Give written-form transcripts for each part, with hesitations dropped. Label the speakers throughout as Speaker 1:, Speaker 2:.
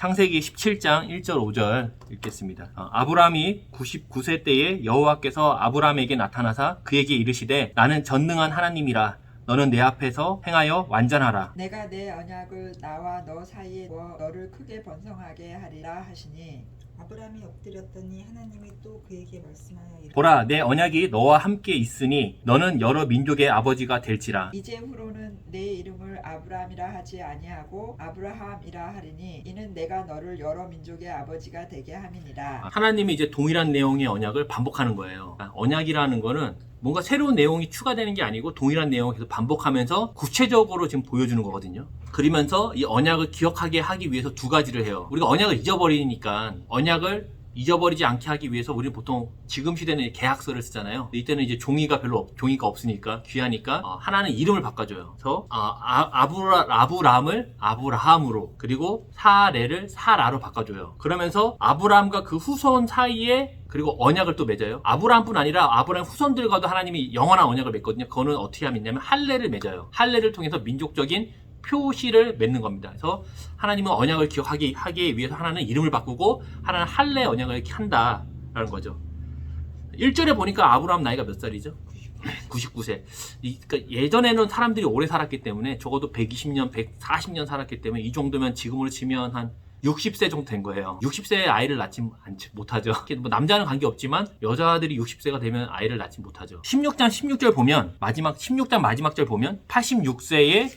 Speaker 1: 창세기 17장 1절 5절 읽겠습니다. 아브라함이 99세 때에 여호와께서 아브라함에게 나타나사 그에게 이르시되 나는 전능한 하나님이라 너는 내 앞에서 행하여 완전하라.
Speaker 2: 내가 내 언약을 나와 너 사이에 두어 너를 크게 번성하게 하리라 하시니
Speaker 3: 아브라함이 엎드렸더니 하나님이 또 그에게 말씀하여 이르시되
Speaker 1: 보라 내 언약이 너와 함께 있으니 너는 여러 민족의 아버지가 될지라.
Speaker 2: 이제 후로는 내 이름을 아브라함이라 하지 아니하고 아브라함이라 하리니 이는 내가 너를 여러 민족의 아버지가 되게 함이니라.
Speaker 1: 하나님이 이제 동일한 내용의 언약을 반복하는 거예요. 언약이라는 거는 뭔가 새로운 내용이 추가되는 게 아니고 동일한 내용을 계속 반복하면서 구체적으로 지금 보여주는 거거든요. 그러면서 이 언약을 기억하게 하기 위해서 두 가지를 해요. 우리가 언약을 잊어버리니까 언약을 잊어버리지 않게 하기 위해서 우리는 보통 지금 시대는 계약서를 쓰잖아요. 이때는 이제 종이가 없으니까 귀하니까 하나는 이름을 바꿔줘요. 그래서 아브람을 아브라함으로 그리고 사레를 사라로 바꿔줘요. 그러면서 아브람과 그 후손 사이에 그리고 언약을 또 맺어요. 아브라함뿐 아니라 아브라함 후손들과도 하나님이 영원한 언약을 맺거든요. 그거는 어떻게 하면 할례를 맺어요. 할례를 통해서 민족적인 표시를 맺는 겁니다. 그래서 하나님은 언약을 기억하기 위해서 하나는 이름을 바꾸고 하나는 할례 언약을 이렇게 한다라는 거죠. 1절에 보니까 아브라함 나이가 몇 살이죠? 99세. 그러니까 예전에는 사람들이 오래 살았기 때문에 적어도 120년, 140년 살았기 때문에 이 정도면 지금으로 치면 한 60세 정도 된 거예요. 60세에 아이를 낳지 못하죠. 뭐 남자는 관계없지만 여자들이 60세가 되면 아이를 낳지 못하죠. 16장 16절 보면 16장 마지막 절 보면 86세에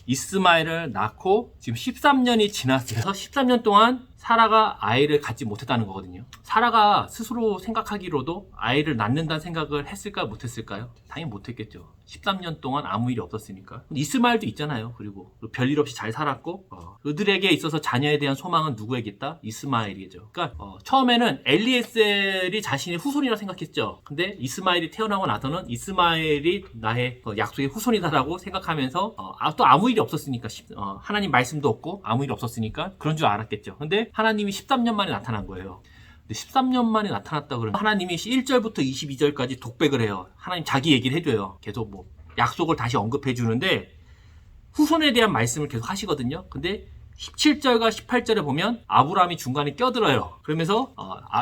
Speaker 1: 이스마엘을 낳고 지금 13년이 지났어요. 그래서 13년 동안 사라가 아이를 갖지 못했다는 거거든요. 사라가 스스로 생각하기로도 아이를 낳는다는 생각을 했을까요? 못했을까요? 당연히 못했겠죠. 13년 동안 아무 일이 없었으니까. 이스마엘도 있잖아요. 그리고 별일 없이 잘 살았고 그들에게 있어서 자녀에 대한 소망은 누구에게 있다? 이스마엘이죠. 그러니까 처음에는 엘리에셀이 자신의 후손이라 생각했죠. 근데 이스마엘이 태어나고 나서는 이스마엘이 나의 약속의 후손이다라고 생각하면서 또 아무 일이 없었으니까 하나님 말씀도 없고 아무 일이 없었으니까 그런 줄 알았겠죠. 근데 하나님이 13년 만에 나타난 거예요. 근데 13년 만에 나타났다 그러면 하나님이 1절부터 22절까지 독백을 해요. 하나님 자기 얘기를 해줘요. 계속 뭐 약속을 다시 언급해 주는데 후손에 대한 말씀을 계속 하시거든요. 근데 17절과 18절에 보면 아브라함이 중간에 껴들어요. 그러면서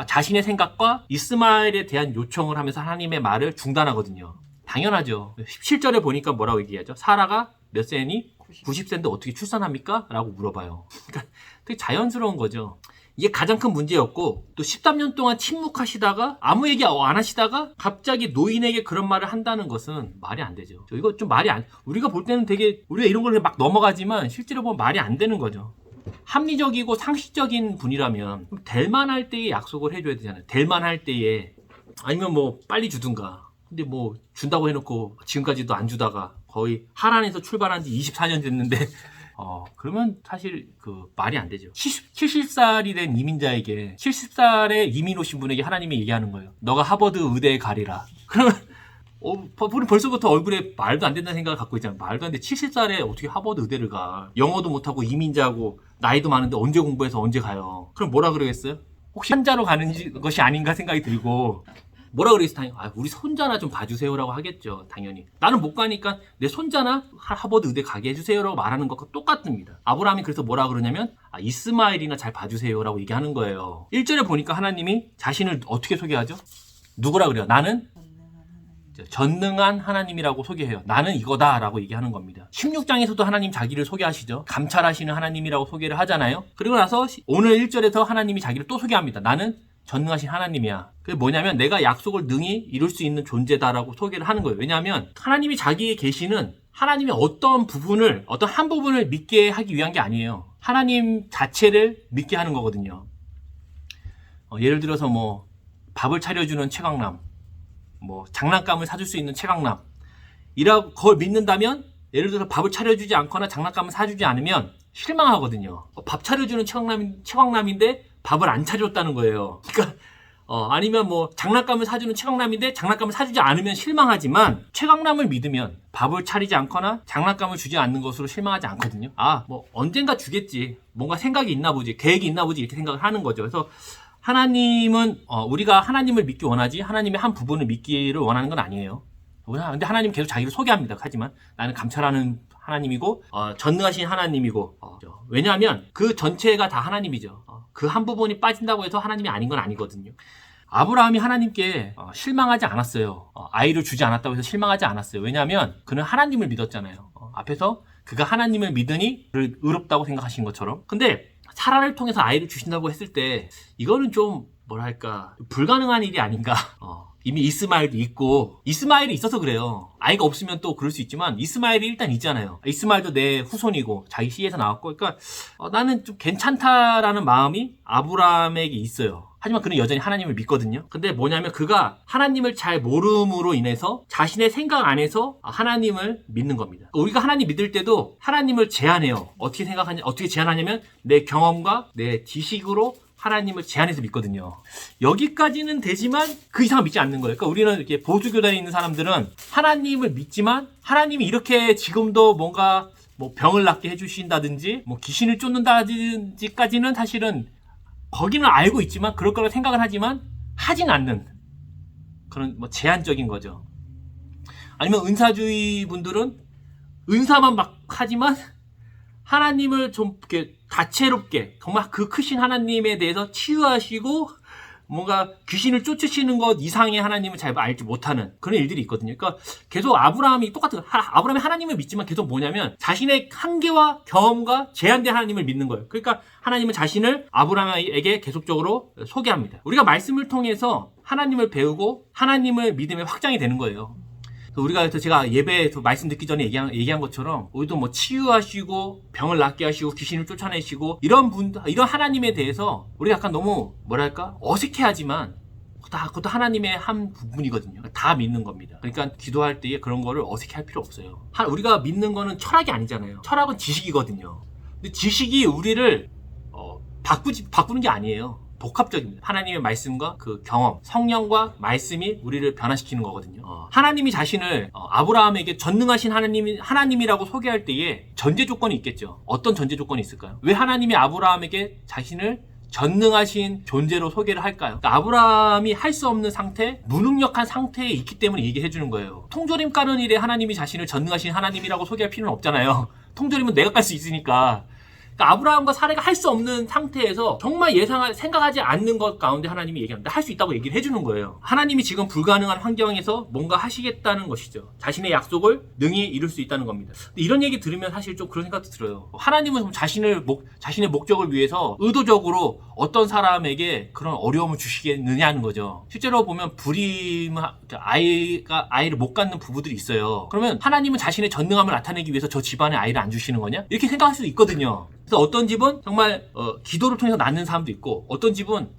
Speaker 1: 자신의 생각과 이스마엘에 대한 요청을 하면서 하나님의 말을 중단하거든요. 당연하죠. 17절에 보니까 뭐라고 얘기하죠? 사라가 몇 세니? 90세인데 어떻게 출산합니까? 라고 물어봐요. 그러니까 되게 자연스러운 거죠. 이게 가장 큰 문제였고 또 13년 동안 침묵하시다가 아무 얘기 안 하시다가 갑자기 노인에게 그런 말을 한다는 것은 말이 안 되죠. 이거 좀 우리가 볼 때는 되게 우리가 이런 걸 막 넘어가지만 실제로 보면 말이 안 되는 거죠. 합리적이고 상식적인 분이라면 될 만할 때에 약속을 해줘야 되잖아요. 될 만할 때에 아니면 뭐 빨리 주든가. 근데 뭐 준다고 해놓고 지금까지도 안 주다가 거의 하란에서 출발한 지 24년 됐는데 그러면 사실 말이 안 되죠. 70살이 된 이민자에게 70살에 이민 오신 분에게 하나님이 얘기하는 거예요. 너가 하버드 의대에 가리라. 그러면 벌써부터 얼굴에 말도 안 된다는 생각을 갖고 있잖아요. 말도 안 돼. 70살에 어떻게 하버드 의대를 가. 영어도 못하고 이민자고 나이도 많은데 언제 공부해서 언제 가요. 그럼 뭐라 그러겠어요? 혹시 한자로 가는 것이 아닌가 생각이 들고 뭐라 그랬어? 당연히 우리 손자나 좀 봐주세요라고 하겠죠. 당연히 나는 못 가니까 내 손자나 하버드 의대 가게 해주세요라고 말하는 것과 똑같습니다. 아브라함이 그래서 뭐라 그러냐면 이스마엘이나 잘 봐주세요라고 얘기하는 거예요. 1절에 보니까 하나님이 자신을 어떻게 소개하죠? 누구라 그래요? 나는 전능한 하나님이라고 소개해요. 나는 이거다라고 얘기하는 겁니다. 16장에서도 하나님 자기를 소개하시죠. 감찰하시는 하나님이라고 소개를 하잖아요. 그리고 나서 오늘 1절에서 하나님이 자기를 또 소개합니다. 나는 전능하신 하나님이야. 그게 뭐냐면 내가 약속을 능히 이룰 수 있는 존재다라고 소개를 하는 거예요. 왜냐하면 하나님이 자기의 계시는 하나님의 어떤 한 부분을 믿게 하기 위한 게 아니에요. 하나님 자체를 믿게 하는 거거든요. 예를 들어서 뭐 밥을 차려주는 최강남, 뭐 장난감을 사줄 수 있는 최강남 그걸 믿는다면 예를 들어서 밥을 차려주지 않거나 장난감을 사주지 않으면 실망하거든요. 밥 차려주는 최강남인데 밥을 안 차려줬다는 거예요. 그러니까 아니면 뭐 장난감을 사주는 최강남인데 장난감을 사주지 않으면 실망하지만 최강남을 믿으면 밥을 차리지 않거나 장난감을 주지 않는 것으로 실망하지 않거든요. 뭐 언젠가 주겠지. 뭔가 생각이 있나 보지. 계획이 있나 보지. 이렇게 생각을 하는 거죠. 그래서 하나님은 우리가 하나님을 믿기 원하지 하나님의 한 부분을 믿기를 원하는 건 아니에요. 근데 하나님 계속 자기를 소개합니다. 하지만 나는 감찰하는 하나님이고 전능하신 하나님이고 왜냐하면 그 전체가 다 하나님이죠. 그 한 부분이 빠진다고 해서 하나님이 아닌 건 아니거든요. 아브라함이 하나님께 실망하지 않았어요. 아이를 주지 않았다고 해서 실망하지 않았어요. 왜냐하면 그는 하나님을 믿었잖아요. 앞에서 그가 하나님을 믿으니 그를 의롭다고 생각하신 것처럼. 근데 사라를 통해서 아이를 주신다고 했을 때 이거는 좀 뭐랄까 불가능한 일이 아닌가. 이미 이스마엘도 있고 이스마엘이 있어서 그래요. 아이가 없으면 또 그럴 수 있지만 이스마엘이 일단 있잖아요. 이스마엘도 내 후손이고 자기 씨에서 나왔고 그러니까 나는 좀 괜찮다라는 마음이 아브라함에게 있어요. 하지만 그는 여전히 하나님을 믿거든요. 근데 뭐냐면 그가 하나님을 잘 모름으로 인해서 자신의 생각 안에서 하나님을 믿는 겁니다. 우리가 하나님 믿을 때도 하나님을 제한해요. 어떻게 제한하냐면 내 경험과 내 지식으로 하나님을 제한해서 믿거든요. 여기까지는 되지만 그 이상은 믿지 않는 거예요. 그러니까 우리는 이렇게 보수교단에 있는 사람들은 하나님을 믿지만 하나님이 이렇게 지금도 뭔가 뭐 병을 낫게 해주신다든지 뭐 귀신을 쫓는다든지까지는 사실은 거기는 알고 있지만 그럴 거라고 생각은 하지만 하진 않는 그런 뭐 제한적인 거죠. 아니면 은사주의 분들은 은사만 막 하지만 하나님을 좀 이렇게 다채롭게 정말 그 크신 하나님에 대해서 치유하시고 뭔가 귀신을 쫓으시는 것 이상의 하나님을 잘 알지 못하는 그런 일들이 있거든요. 그러니까 계속 아브라함이 똑같은 아브라함이 하나님을 믿지만 계속 뭐냐면 자신의 한계와 경험과 제한된 하나님을 믿는 거예요. 그러니까 하나님은 자신을 아브라함에게 계속적으로 소개합니다. 우리가 말씀을 통해서 하나님을 배우고 하나님을 믿음의 확장이 되는 거예요. 우리가 제가 예배에서 말씀 듣기 전에 얘기한 것처럼 우리도 뭐 치유하시고 병을 낫게 하시고 귀신을 쫓아내시고 이런 하나님에 대해서 우리가 약간 너무 뭐랄까 어색해하지만 그것도 하나님의 한 부분이거든요. 다 믿는 겁니다. 그러니까 기도할 때에 그런 거를 어색해할 필요 없어요. 우리가 믿는 거는 철학이 아니잖아요. 철학은 지식이거든요. 근데 지식이 우리를 바꾸는 게 아니에요. 복합적입니다. 하나님의 말씀과 그 경험, 성령과 말씀이 우리를 변화시키는 거거든요. 하나님이 자신을 아브라함에게 전능하신 하나님이라고 소개할 때에 전제 조건이 있겠죠. 어떤 전제 조건이 있을까요? 왜 하나님이 아브라함에게 자신을 전능하신 존재로 소개를 할까요? 그러니까 아브라함이 할 수 없는 상태, 무능력한 상태에 있기 때문에 얘기해 주는 거예요. 통조림 까는 일에 하나님이 자신을 전능하신 하나님이라고 소개할 필요는 없잖아요. 통조림은 내가 깔 수 있으니까. 그러니까 아브라함과 사례가 할 수 없는 상태에서 정말 생각하지 않는 것 가운데 하나님이 얘기합니다. 할 수 있다고 얘기를 해주는 거예요. 하나님이 지금 불가능한 환경에서 뭔가 하시겠다는 것이죠. 자신의 약속을 능히 이룰 수 있다는 겁니다. 이런 얘기 들으면 사실 좀 그런 생각도 들어요. 하나님은 자신의 목적을 위해서 의도적으로 어떤 사람에게 그런 어려움을 주시겠느냐는 거죠. 실제로 보면 아이를 못 갖는 부부들이 있어요. 그러면 하나님은 자신의 전능함을 나타내기 위해서 저 집안에 아이를 안 주시는 거냐? 이렇게 생각할 수도 있거든요. 그래서 어떤 집은 정말 기도를 통해서 낳는 사람도 있고 어떤 집은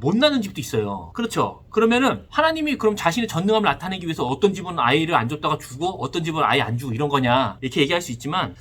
Speaker 1: 못 낳는 집도 있어요. 그렇죠. 그러면은 하나님이 그럼 자신의 전능함을 나타내기 위해서 어떤 집은 아이를 안 줬다가 주고 어떤 집은 아예 안 주고 이런 거냐 이렇게 얘기할 수 있지만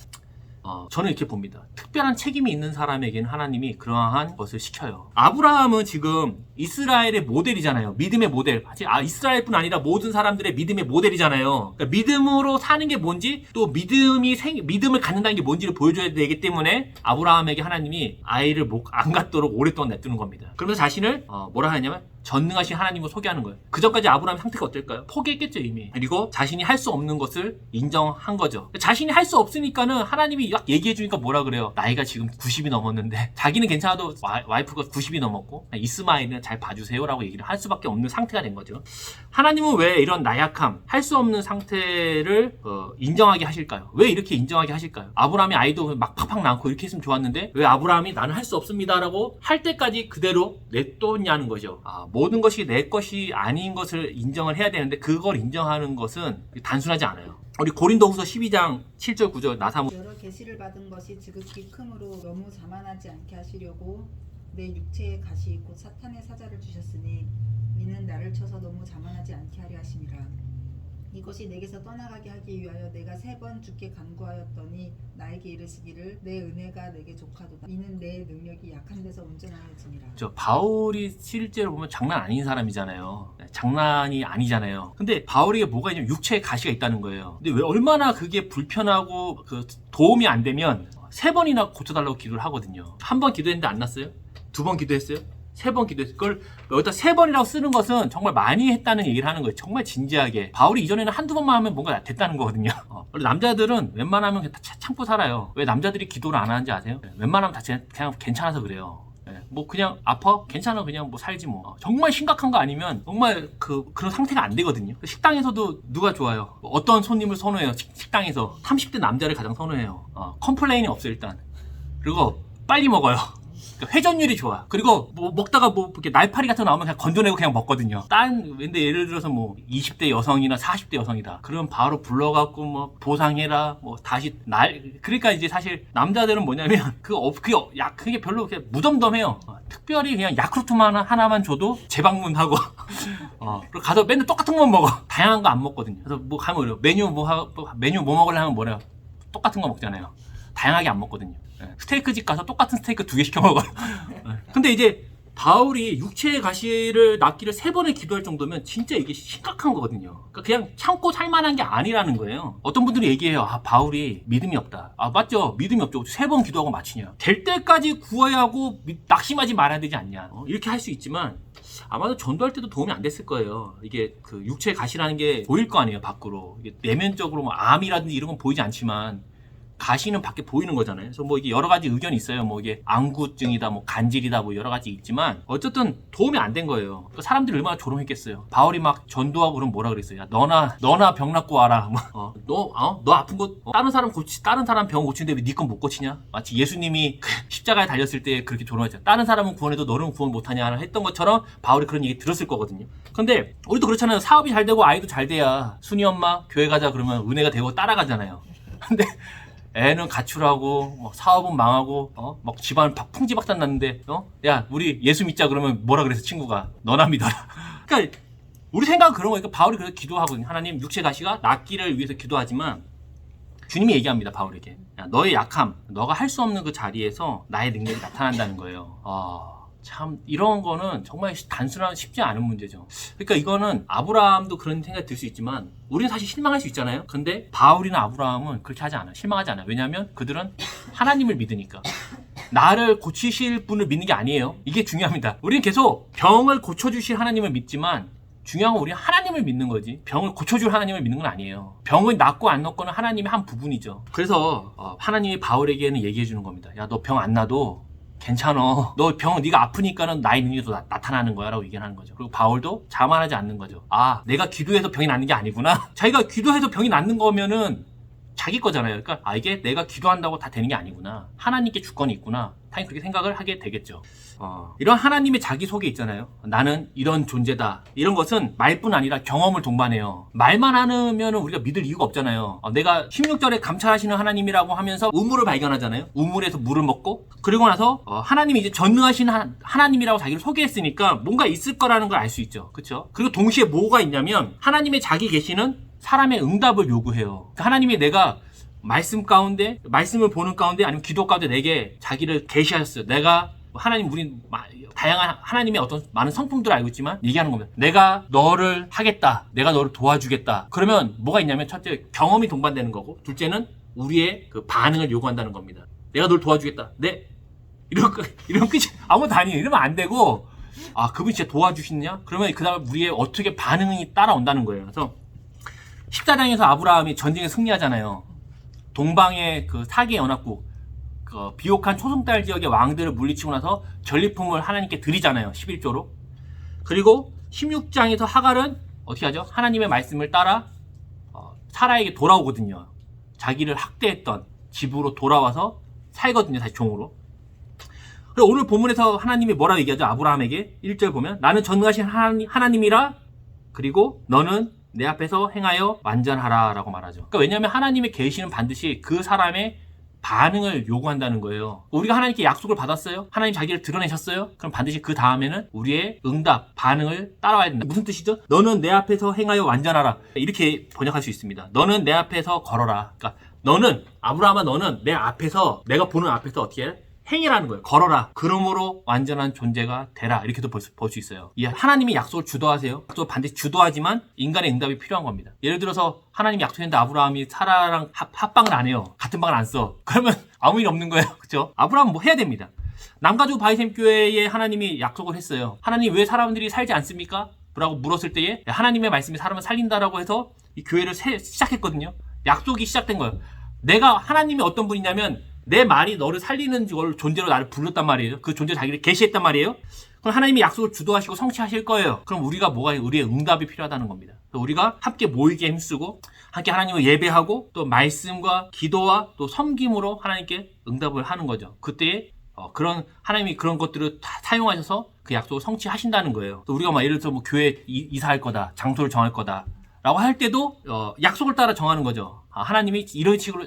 Speaker 1: 저는 이렇게 봅니다. 특별한 책임이 있는 사람에게는 하나님이 그러한 것을 시켜요. 아브라함은 지금 이스라엘의 모델이잖아요. 믿음의 모델. 이스라엘뿐 아니라 모든 사람들의 믿음의 모델이잖아요. 그러니까 믿음으로 사는 게 뭔지 또 믿음을 갖는다는 게 뭔지를 보여줘야 되기 때문에 아브라함에게 하나님이 아이를 안 갖도록 오랫동안 냅두는 겁니다. 그러면서 자신을 뭐라 하냐면 전능하신 하나님을 소개하는 거예요. 그 전까지 아브라함 상태가 어떨까요? 포기했겠죠 이미. 그리고 자신이 할 수 없는 것을 인정한 거죠. 자신이 할 수 없으니까는 하나님이 막 얘기해 주니까 뭐라 그래요? 나이가 지금 90이 넘었는데 자기는 괜찮아도 와이프가 90이 넘었고 이스마엘은 잘 봐주세요라고 얘기를 할 수밖에 없는 상태가 된 거죠. 하나님은 왜 이런 나약함, 할 수 없는 상태를 인정하게 하실까요? 왜 이렇게 인정하게 하실까요? 아브라함이 아이도 막 팍팍 낳고 이렇게 했으면 좋았는데 왜 아브라함이 나는 할 수 없습니다라고 할 때까지 그대로 냅뒀냐는 거죠. 모든 것이 내 것이 아닌 것을 인정을 해야 되는데 그걸 인정하는 것은 단순하지 않아요. 우리 고린도후서 12장 7절 9절 나사모
Speaker 3: 여러 계시를 받은 것이 지극히 크므로 너무 자만하지 않게 하시려고 내 육체에 가시 곧 사탄의 사자를 주셨으니 이는 나를 쳐서 너무 자만하지 않게 하려 하심이라. 이것이 내게서 떠나가게 하기 위하여 내가 3번 주께 간구하였더니 나에게 이르시기를 내 은혜가 내게 족하도다. 이는 내 능력이 약한 데서 온전하여지니라.
Speaker 1: 바울이 실제로 보면 장난 아닌 사람이잖아요. 장난이 아니잖아요. 근데 바울에게 뭐가 있냐면 육체에 가시가 있다는 거예요. 근데 왜 얼마나 그게 불편하고 도움이 안 되면 3번이나 고쳐달라고 기도를 하거든요. 한 번 기도했는데 안 났어요? 2번 기도했어요? 3번 기도했어요. 그걸 여기다 3번이라고 쓰는 것은 정말 많이 했다는 얘기를 하는 거예요. 정말 진지하게. 바울이 이전에는 한두 번만 하면 뭔가 됐다는 거거든요. 원래 남자들은 웬만하면 그냥 다 참고 살아요. 왜 남자들이 기도를 안 하는지 아세요? 웬만하면 다 그냥 괜찮아서 그래요. 뭐 그냥 아파? 괜찮아 그냥 뭐 살지 뭐. 정말 심각한 거 아니면 정말 그런 상태가 안 되거든요. 식당에서도 누가 좋아요? 어떤 손님을 선호해요? 식당에서 30대 남자를 가장 선호해요. 컴플레인이 없어요 일단. 그리고 빨리 먹어요. 그러니까 회전율이 좋아. 그리고 뭐 먹다가 뭐 이렇게 날파리 같은 거 나오면 그냥 건져내고 그냥 먹거든요. 근데 예를 들어서 뭐 20대 여성이나 40대 여성이다. 그럼 바로 불러갖고 뭐 보상해라. 뭐 다시 그러니까 이제 사실 남자들은 뭐냐면 그게 별로 그렇게 무덤덤해요. 특별히 그냥 야쿠르트만 하나만 줘도 재방문하고 그리고 가서 맨날 똑같은 것만 먹어. 다양한 거 안 먹거든요. 그래서 뭐 가면 메뉴 뭐 먹으려 하면 뭐래요? 똑같은 거 먹잖아요. 다양하게 안 먹거든요. 스테이크 집 가서 똑같은 스테이크 2개 시켜 먹어요. 근데 이제 바울이 육체의 가시를 낫기를 3번을 기도할 정도면 진짜 이게 심각한 거거든요. 그러니까 그냥 참고 살만한 게 아니라는 거예요. 어떤 분들이 얘기해요. 바울이 믿음이 없다. 맞죠? 믿음이 없죠. 3번 기도하고 마치냐. 될 때까지 구해야 하고 낙심하지 말아야 되지 않냐. 이렇게 할 수 있지만 아마도 전도할 때도 도움이 안 됐을 거예요. 이게 그 육체의 가시라는 게 보일 거 아니에요. 밖으로. 이게 내면적으로 뭐 암이라든지 이런 건 보이지 않지만 가시는 밖에 보이는 거잖아요. 그래서 뭐 이게 여러 가지 의견이 있어요. 뭐 이게 안구증이다, 뭐 간질이다, 뭐 여러 가지 있지만 어쨌든 도움이 안 된 거예요. 그러니까 사람들이 얼마나 조롱했겠어요. 바울이 막 전도하고 그러면 뭐라 그랬어요? 야, 너나 병 낫고 와라. 너 아픈 거 다른 사람 병 고치는데 왜 네 건 못 고치냐? 마치 예수님이 십자가에 달렸을 때 그렇게 조롱했잖아요. 다른 사람은 구원해도 너는 구원 못하냐 했던 것처럼 바울이 그런 얘기 들었을 거거든요. 근데 우리도 그렇잖아요. 사업이 잘 되고 아이도 잘 돼야 순이 엄마 교회 가자 그러면 은혜가 되고 따라가잖아요. 근데 애는 가출하고 뭐 사업은 망하고 막 집안 풍지박산 났는데 야 우리 예수 믿자 그러면 뭐라 그래서 친구가 너나 믿어라. 그러니까 우리 생각은 그런 거니까 바울이 그래서 기도하거든요. 하나님 육체 가시가 낫기를 위해서 기도하지만 주님이 얘기합니다. 바울에게 야, 너의 약함 너가 할 수 없는 그 자리에서 나의 능력이 나타난다는 거예요. 참 이런 거는 정말 쉽지 않은 문제죠. 그러니까 이거는 아브라함도 그런 생각이 들 수 있지만 우리는 사실 실망할 수 있잖아요. 근데 바울이나 아브라함은 그렇게 하지 않아요. 실망하지 않아요. 왜냐하면 그들은 하나님을 믿으니까. 나를 고치실 분을 믿는 게 아니에요. 이게 중요합니다. 우리는 계속 병을 고쳐주실 하나님을 믿지만 중요한 건 우리는 하나님을 믿는 거지 병을 고쳐줄 하나님을 믿는 건 아니에요. 병을 낫고 안 낫고는 하나님의 한 부분이죠. 그래서 하나님이 바울에게는 얘기해 주는 겁니다. 야, 너 병 안 나도 괜찮아. 너 네가 아프니까는 나의 능력이 나타나는 거야 라고 얘기하는 거죠. 그리고 바울도 자만하지 않는 거죠. 내가 기도해서 병이 낫는 게 아니구나. 자기가 기도해서 병이 낫는 거면은 자기 거잖아요. 그러니까 이게 내가 기도한다고 다 되는 게 아니구나. 하나님께 주권이 있구나. 당연히 그렇게 생각을 하게 되겠죠. 이런 하나님의 자기소개 있잖아요. 나는 이런 존재다. 이런 것은 말뿐 아니라 경험을 동반해요. 말만 하면 우리가 믿을 이유가 없잖아요. 내가 16절에 감찰하시는 하나님이라고 하면서 우물을 발견하잖아요. 우물에서 물을 먹고 그리고 나서 하나님이 이제 전능하신 하나님이라고 자기를 소개했으니까 뭔가 있을 거라는 걸 알 수 있죠. 그렇죠? 그리고 동시에 뭐가 있냐면 하나님의 자기 계시는 사람의 응답을 요구해요. 하나님이 내가 말씀을 보는 가운데 아니면 기도 가운데 내게 자기를 계시하셨어요. 내가 우린 다양한 하나님의 어떤 많은 성품들을 알고 있지만 얘기하는 겁니다. 내가 너를 하겠다. 내가 너를 도와주겠다. 그러면 뭐가 있냐면 첫째 경험이 동반되는 거고 둘째는 우리의 그 반응을 요구한다는 겁니다. 내가 너를 도와주겠다. 네. 이런 끝이 아무것도 아니에요. 이러면 안 되고 그분이 진짜 도와주시냐? 그러면 그 다음에 우리의 어떻게 반응이 따라온다는 거예요. 그래서 14장에서 아브라함이 전쟁에 승리하잖아요. 동방의 그 4개 연합국 비옥한 초승달 지역의 왕들을 물리치고 나서 전리품을 하나님께 드리잖아요. 11조로. 그리고 16장에서 하갈은 어떻게 하죠? 하나님의 말씀을 따라 사라에게 돌아오거든요. 자기를 학대했던 집으로 돌아와서 살거든요. 다시 종으로. 그리고 오늘 본문에서 하나님이 뭐라고 얘기하죠? 아브라함에게 1절 보면 나는 전능하신 하나님이라 그리고 너는 내 앞에서 행하여 완전하라 라고 말하죠. 그러니까 왜냐하면 하나님의 계시는 반드시 그 사람의 반응을 요구한다는 거예요. 우리가 하나님께 약속을 받았어요? 하나님 자기를 드러내셨어요? 그럼 반드시 그 다음에는 우리의 응답, 반응을 따라와야 된다. 무슨 뜻이죠? 너는 내 앞에서 행하여 완전하라. 이렇게 번역할 수 있습니다. 너는 내 앞에서 걸어라. 그러니까 아브라함아 너는 내 앞에서 내가 보는 앞에서 어떻게 해? 행위라는 거예요. 걸어라. 그러므로 완전한 존재가 되라. 이렇게도 볼 수 있어요. 하나님이 약속을 주도하세요. 약속을 반드시 주도하지만 인간의 응답이 필요한 겁니다. 예를 들어서 하나님이 약속했는데 아브라함이 사라랑 합방을 안 해요. 같은 방을 안 써. 그러면 아무 일 없는 거예요. 그렇죠? 아브라함은 뭐 해야 됩니다. 남가주 바이샘 교회에 하나님이 약속을 했어요. 하나님 왜 사람들이 살지 않습니까? 라고 물었을 때에 하나님의 말씀이 사람을 살린다라고 해서 이 교회를 시작했거든요. 약속이 시작된 거예요. 내가 하나님이 어떤 분이냐면 내 말이 너를 살리는 걸 존재로 나를 불렀단 말이에요. 그 존재 자기를 계시했단 말이에요. 그럼 하나님이 약속을 주도하시고 성취하실 거예요. 그럼 우리가 우리의 응답이 필요하다는 겁니다. 우리가 함께 모이게 힘쓰고 함께 하나님을 예배하고 또 말씀과 기도와 또 섬김으로 하나님께 응답을 하는 거죠. 그때 그런 하나님이 그런 것들을 다 사용하셔서 그 약속을 성취하신다는 거예요. 또 우리가 막 예를 들어서 뭐 교회 이사할 거다, 장소를 정할 거다 라고 할 때도 약속을 따라 정하는 거죠. 하나님이 이런 식으로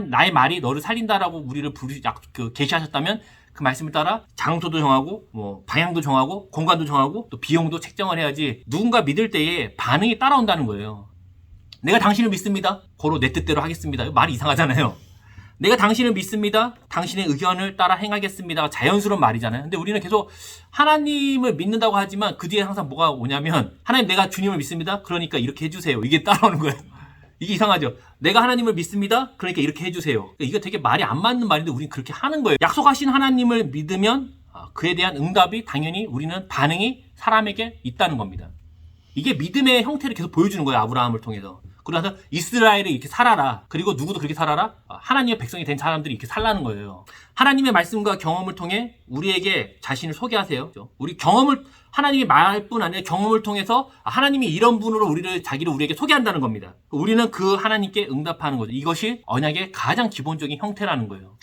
Speaker 1: 나의 말이 너를 살린다라고 우리를 계시하셨다면 그 말씀을 따라 장소도 정하고 뭐 방향도 정하고 공간도 정하고 또 비용도 책정을 해야지 누군가 믿을 때에 반응이 따라온다는 거예요. 내가 당신을 믿습니다. 고로 내 뜻대로 하겠습니다. 말이 이상하잖아요. 내가 당신을 믿습니다. 당신의 의견을 따라 행하겠습니다. 자연스러운 말이잖아요. 근데 우리는 계속 하나님을 믿는다고 하지만 그 뒤에 항상 뭐가 오냐면 하나님 내가 주님을 믿습니다. 그러니까 이렇게 해주세요. 이게 따라오는 거예요. 이게 이상하죠. 내가 하나님을 믿습니다. 그러니까 이렇게 해주세요. 이게 되게 말이 안 맞는 말인데 우리는 그렇게 하는 거예요. 약속하신 하나님을 믿으면 그에 대한 응답이 당연히 우리는 반응이 사람에게 있다는 겁니다. 이게 믿음의 형태를 계속 보여주는 거예요. 아브라함을 통해서. 그래서 이스라엘이 이렇게 살아라. 그리고 누구도 그렇게 살아라. 하나님의 백성이 된 사람들이 이렇게 살라는 거예요. 하나님의 말씀과 경험을 통해 우리에게 자신을 소개하세요. 우리 경험을 하나님이 말뿐 아니라 경험을 통해서 하나님이 이런 분으로 자기를 우리에게 소개한다는 겁니다. 우리는 그 하나님께 응답하는 거죠. 이것이 언약의 가장 기본적인 형태라는 거예요.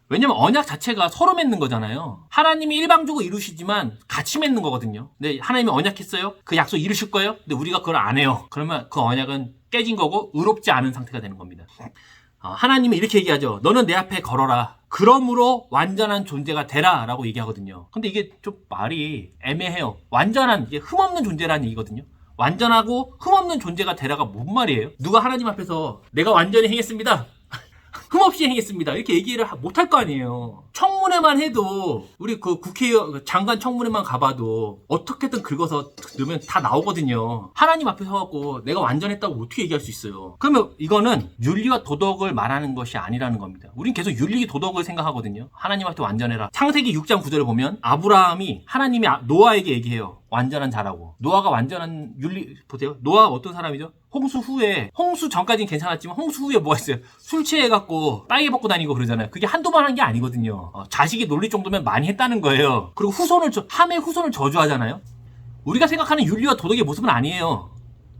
Speaker 1: 왜냐면 언약 자체가 서로 맺는 거잖아요. 하나님이 일방적으로 이루시지만 같이 맺는 거거든요. 근데 하나님이 언약했어요. 그 약속 이루실 거예요. 근데 우리가 그걸 안 해요. 그러면 그 언약은 깨진 거고 의롭지 않은 상태가 되는 겁니다. 하나님이 이렇게 얘기하죠. 너는 내 앞에 걸어라. 그러므로 완전한 존재가 되라 라고 얘기하거든요. 근데 이게 좀 말이 애매해요. 완전한, 이게 흠없는 존재라는 얘기거든요. 완전하고 흠없는 존재가 되라가 뭔 말이에요? 누가 하나님 앞에서 내가 완전히 행했습니다. 흠없이 행했습니다. 이렇게 얘기를 못할 거 아니에요. 청문회만 해도 우리 그 국회의원 장관 청문회만 가봐도 어떻게든 긁어서 넣으면 다 나오거든요. 하나님 앞에 서갖고 내가 완전했다고 어떻게 얘기할 수 있어요? 그러면 이거는 윤리와 도덕을 말하는 것이 아니라는 겁니다. 우린 계속 윤리 도덕을 생각하거든요. 하나님 앞에 완전해라. 창세기 6장 9절을 보면 아브라함이 하나님이 노아에게 얘기해요. 완전한 자라고. 노아가 완전한 윤리 보세요. 노아 어떤 사람이죠? 홍수 전까지는 괜찮았지만 홍수 후에 뭐가 있어요? 술 취해갖고 빨개 벗고 다니고 그러잖아요. 그게 한두 번 한 게 아니거든요. 자식이 놀릴 정도면 많이 했다는 거예요. 그리고 함의 후손을 저주하잖아요. 우리가 생각하는 윤리와 도덕의 모습은 아니에요.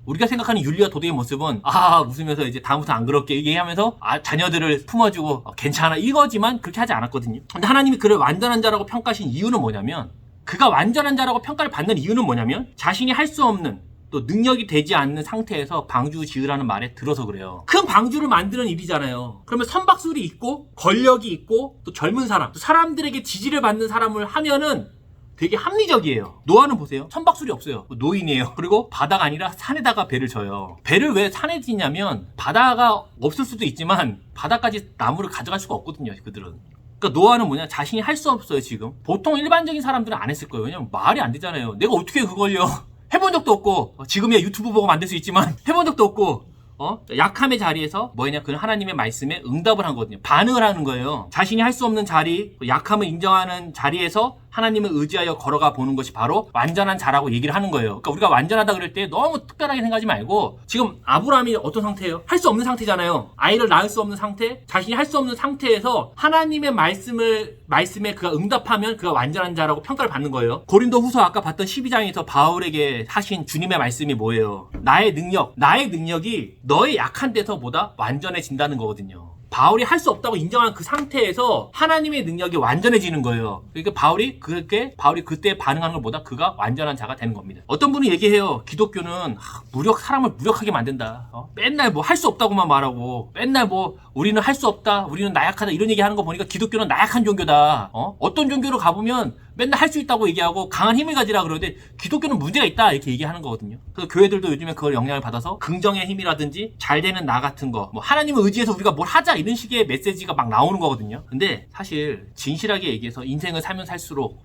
Speaker 1: 우리가 생각하는 윤리와 도덕의 모습은 웃으면서 이제 다음부터 안 그럴게 얘기하면서 자녀들을 품어주고 괜찮아 이거지만 그렇게 하지 않았거든요. 근데 하나님이 그를 완전한 자라고 평가하신 이유는 뭐냐면 그가 완전한 자라고 평가를 받는 이유는 뭐냐면 자신이 할 수 없는 또 능력이 되지 않는 상태에서 방주 지으라는 말에 들어서 그래요. 큰 방주를 만드는 일이잖아요. 그러면 선박술이 있고 권력이 있고 또 젊은 사람, 또 사람들에게 지지를 받는 사람을 하면은 되게 합리적이에요. 노아는 보세요. 선박술이 없어요. 노인이에요. 그리고 바다가 아니라 산에다가 배를 져요. 배를 왜 산에 지냐면 바다가 없을 수도 있지만 바다까지 나무를 가져갈 수가 없거든요. 그들은. 그러니까 노아는 뭐냐? 자신이 할 수 없어요. 지금. 보통 일반적인 사람들은 안 했을 거예요. 왜냐면 말이 안 되잖아요. 내가 어떻게 그걸요? 해본 적도 없고 지금이야 유튜브 보고 만들 수 있지만 해본 적도 없고 약함의 자리에서 뭐냐? 그 하나님의 말씀에 응답을 한 거거든요. 반응을 하는 거예요. 자신이 할 수 없는 자리, 약함을 인정하는 자리에서 하나님을 의지하여 걸어가 보는 것이 바로 완전한 자라고 얘기를 하는 거예요. 그러니까 우리가 완전하다 그럴 때 너무 특별하게 생각하지 말고 지금 아브라함이 어떤 상태예요? 할 수 없는 상태잖아요. 아이를 낳을 수 없는 상태, 자신이 할 수 없는 상태에서 하나님의 말씀에 그가 응답하면 그가 완전한 자라고 평가를 받는 거예요. 고린도 후서 아까 봤던 12장에서 바울에게 하신 주님의 말씀이 뭐예요? 나의 능력이 너의 약한 데서보다 완전해진다는 거거든요. 바울이 할 수 없다고 인정한 그 상태에서 하나님의 능력이 완전해지는 거예요. 그러니까 바울이 그때 반응하는 것보다 그가 완전한 자가 되는 겁니다. 어떤 분이 얘기해요. 기독교는 사람을 무력하게 만든다. 맨날 뭐 할 수 없다고만 말하고 맨날 뭐 우리는 할 수 없다. 우리는 나약하다. 이런 얘기하는 거 보니까 기독교는 나약한 종교다. 어떤 종교로 가보면 맨날 할 수 있다고 얘기하고 강한 힘을 가지라 그러는데 기독교는 문제가 있다 이렇게 얘기하는 거거든요. 그래서 교회들도 요즘에 그걸 영향을 받아서 긍정의 힘이라든지 잘 되는 나 같은 거, 뭐 하나님을 의지해서 우리가 뭘 하자 이런 식의 메시지가 막 나오는 거거든요. 근데 사실 진실하게 얘기해서 인생을 살면 살수록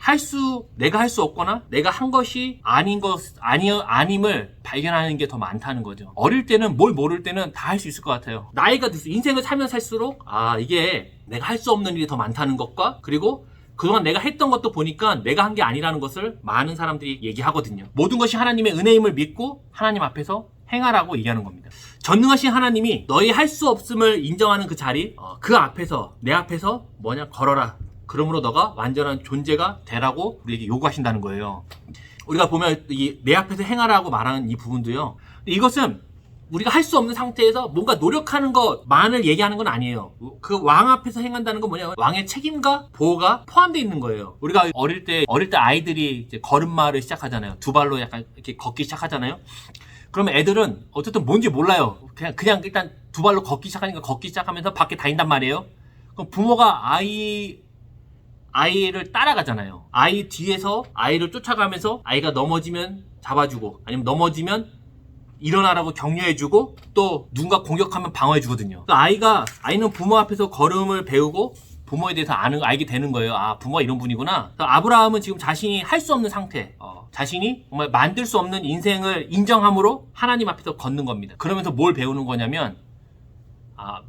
Speaker 1: 내가 할 수 없거나 내가 한 것이 아님을 발견하는 게 더 많다는 거죠. 어릴 때는 뭘 모를 때는 다 할 수 있을 것 같아요. 나이가 들수록 인생을 살면 살수록 이게 내가 할 수 없는 일이 더 많다는 것과 그리고 그동안 내가 했던 것도 보니까 내가 한 게 아니라는 것을 많은 사람들이 얘기하거든요. 모든 것이 하나님의 은혜임을 믿고 하나님 앞에서 행하라고 얘기하는 겁니다. 전능하신 하나님이 너희 할 수 없음을 인정하는 그 자리, 그 앞에서 내 앞에서 걸어라. 그러므로 너가 완전한 존재가 되라고 우리에게 요구하신다는 거예요. 우리가 보면 내 앞에서 행하라고 말하는 이 부분도요. 이것은 우리가 할 수 없는 상태에서 뭔가 노력하는 것만을 얘기하는 건 아니에요. 그 왕 앞에서 행한다는 건 뭐냐면 왕의 책임과 보호가 포함되어 있는 거예요. 우리가 어릴 때 아이들이 이제 걸음마를 시작하잖아요. 두 발로 약간 이렇게 걷기 시작하잖아요. 그러면 애들은 어쨌든 뭔지 몰라요. 그냥 일단 두 발로 걷기 시작하면서 밖에 다닌단 말이에요. 그럼 부모가 아이를 따라가잖아요. 아이 뒤에서 아이를 쫓아가면서 아이가 넘어지면 잡아주고 아니면 넘어지면 일어나라고 격려해주고 또 누군가 공격하면 방어해주거든요. 아이는 부모 앞에서 걸음을 배우고 부모에 대해서 알게 되는 거예요. 부모가 이런 분이구나. 아브라함은 지금 자신이 할 수 없는 상태, 자신이 정말 만들 수 없는 인생을 인정함으로 하나님 앞에서 걷는 겁니다. 그러면서 뭘 배우는 거냐면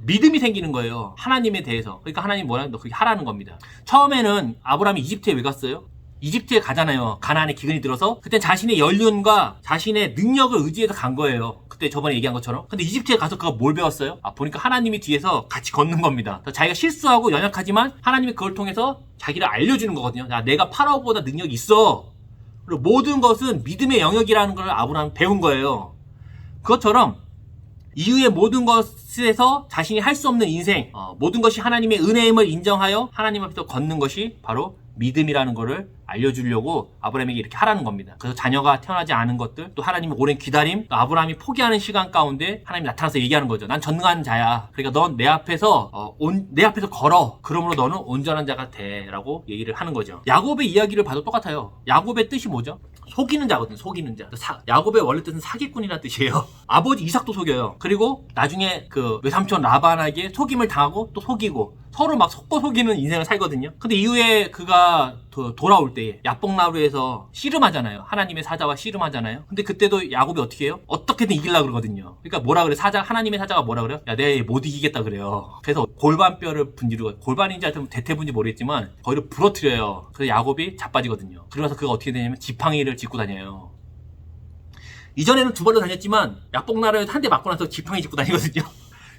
Speaker 1: 믿음이 생기는 거예요. 하나님에 대해서. 그러니까 하나님이 뭐라는 너 그렇게 하라는 겁니다. 처음에는 아브라함이 이집트에 왜 갔어요? 이집트에 가잖아요. 가나안에 기근이 들어서. 그때 자신의 연륜과 자신의 능력을 의지해서 간 거예요. 그때 저번에 얘기한 것처럼. 근데 이집트에 가서 그가 뭘 배웠어요? 보니까 하나님이 뒤에서 같이 걷는 겁니다. 자기가 실수하고 연약하지만 하나님이 그걸 통해서 자기를 알려주는 거거든요. 내가 파라오보다 능력이 있어. 그리고 모든 것은 믿음의 영역이라는 걸 아브라함이 배운 거예요. 그것처럼 이후의 모든 것에서 자신이 할 수 없는 인생, 모든 것이 하나님의 은혜임을 인정하여 하나님 앞에서 걷는 것이 바로 믿음이라는 것을 알려주려고 아브라함에게 이렇게 하라는 겁니다. 그래서 자녀가 태어나지 않은 것들, 또 하나님의 오랜 기다림, 또 아브라함이 포기하는 시간 가운데 하나님이 나타나서 얘기하는 거죠. 난 전능한 자야. 그러니까 넌 내 앞에서 걸어. 그러므로 너는 온전한 자가 돼라고 얘기를 하는 거죠. 야곱의 이야기를 봐도 똑같아요. 야곱의 뜻이 뭐죠? 속이는 자거든요. 속이는 자. 야곱의 원래 뜻은 사기꾼이라는 뜻이에요. 아버지 이삭도 속여요. 그리고 나중에 그 외삼촌 라반에게 속임을 당하고 또 속이고 서로 막 속고 속이는 인생을 살거든요. 근데 이후에 그가 돌아올 때에 야복나루에서 씨름하잖아요. 하나님의 사자와 씨름하잖아요. 근데 그때도 야곱이 어떻게 해요? 어떻게든 이기려고 그러거든요. 그러니까 뭐라 그래? 하나님의 사자가 뭐라 그래요? 내가 못 이기겠다 그래요. 그래서 골반뼈를 분지르고, 골반인지 하여튼 대퇴분인지 모르겠지만 거기를 부러뜨려요. 그래서 야곱이 자빠지거든요. 그러면서 그가 어떻게 되냐면 지팡이를 짚고 다녀요. 이전에는 두 발로 다녔지만 야복나루에서 한 대 맞고 나서 지팡이 짚고 다니거든요.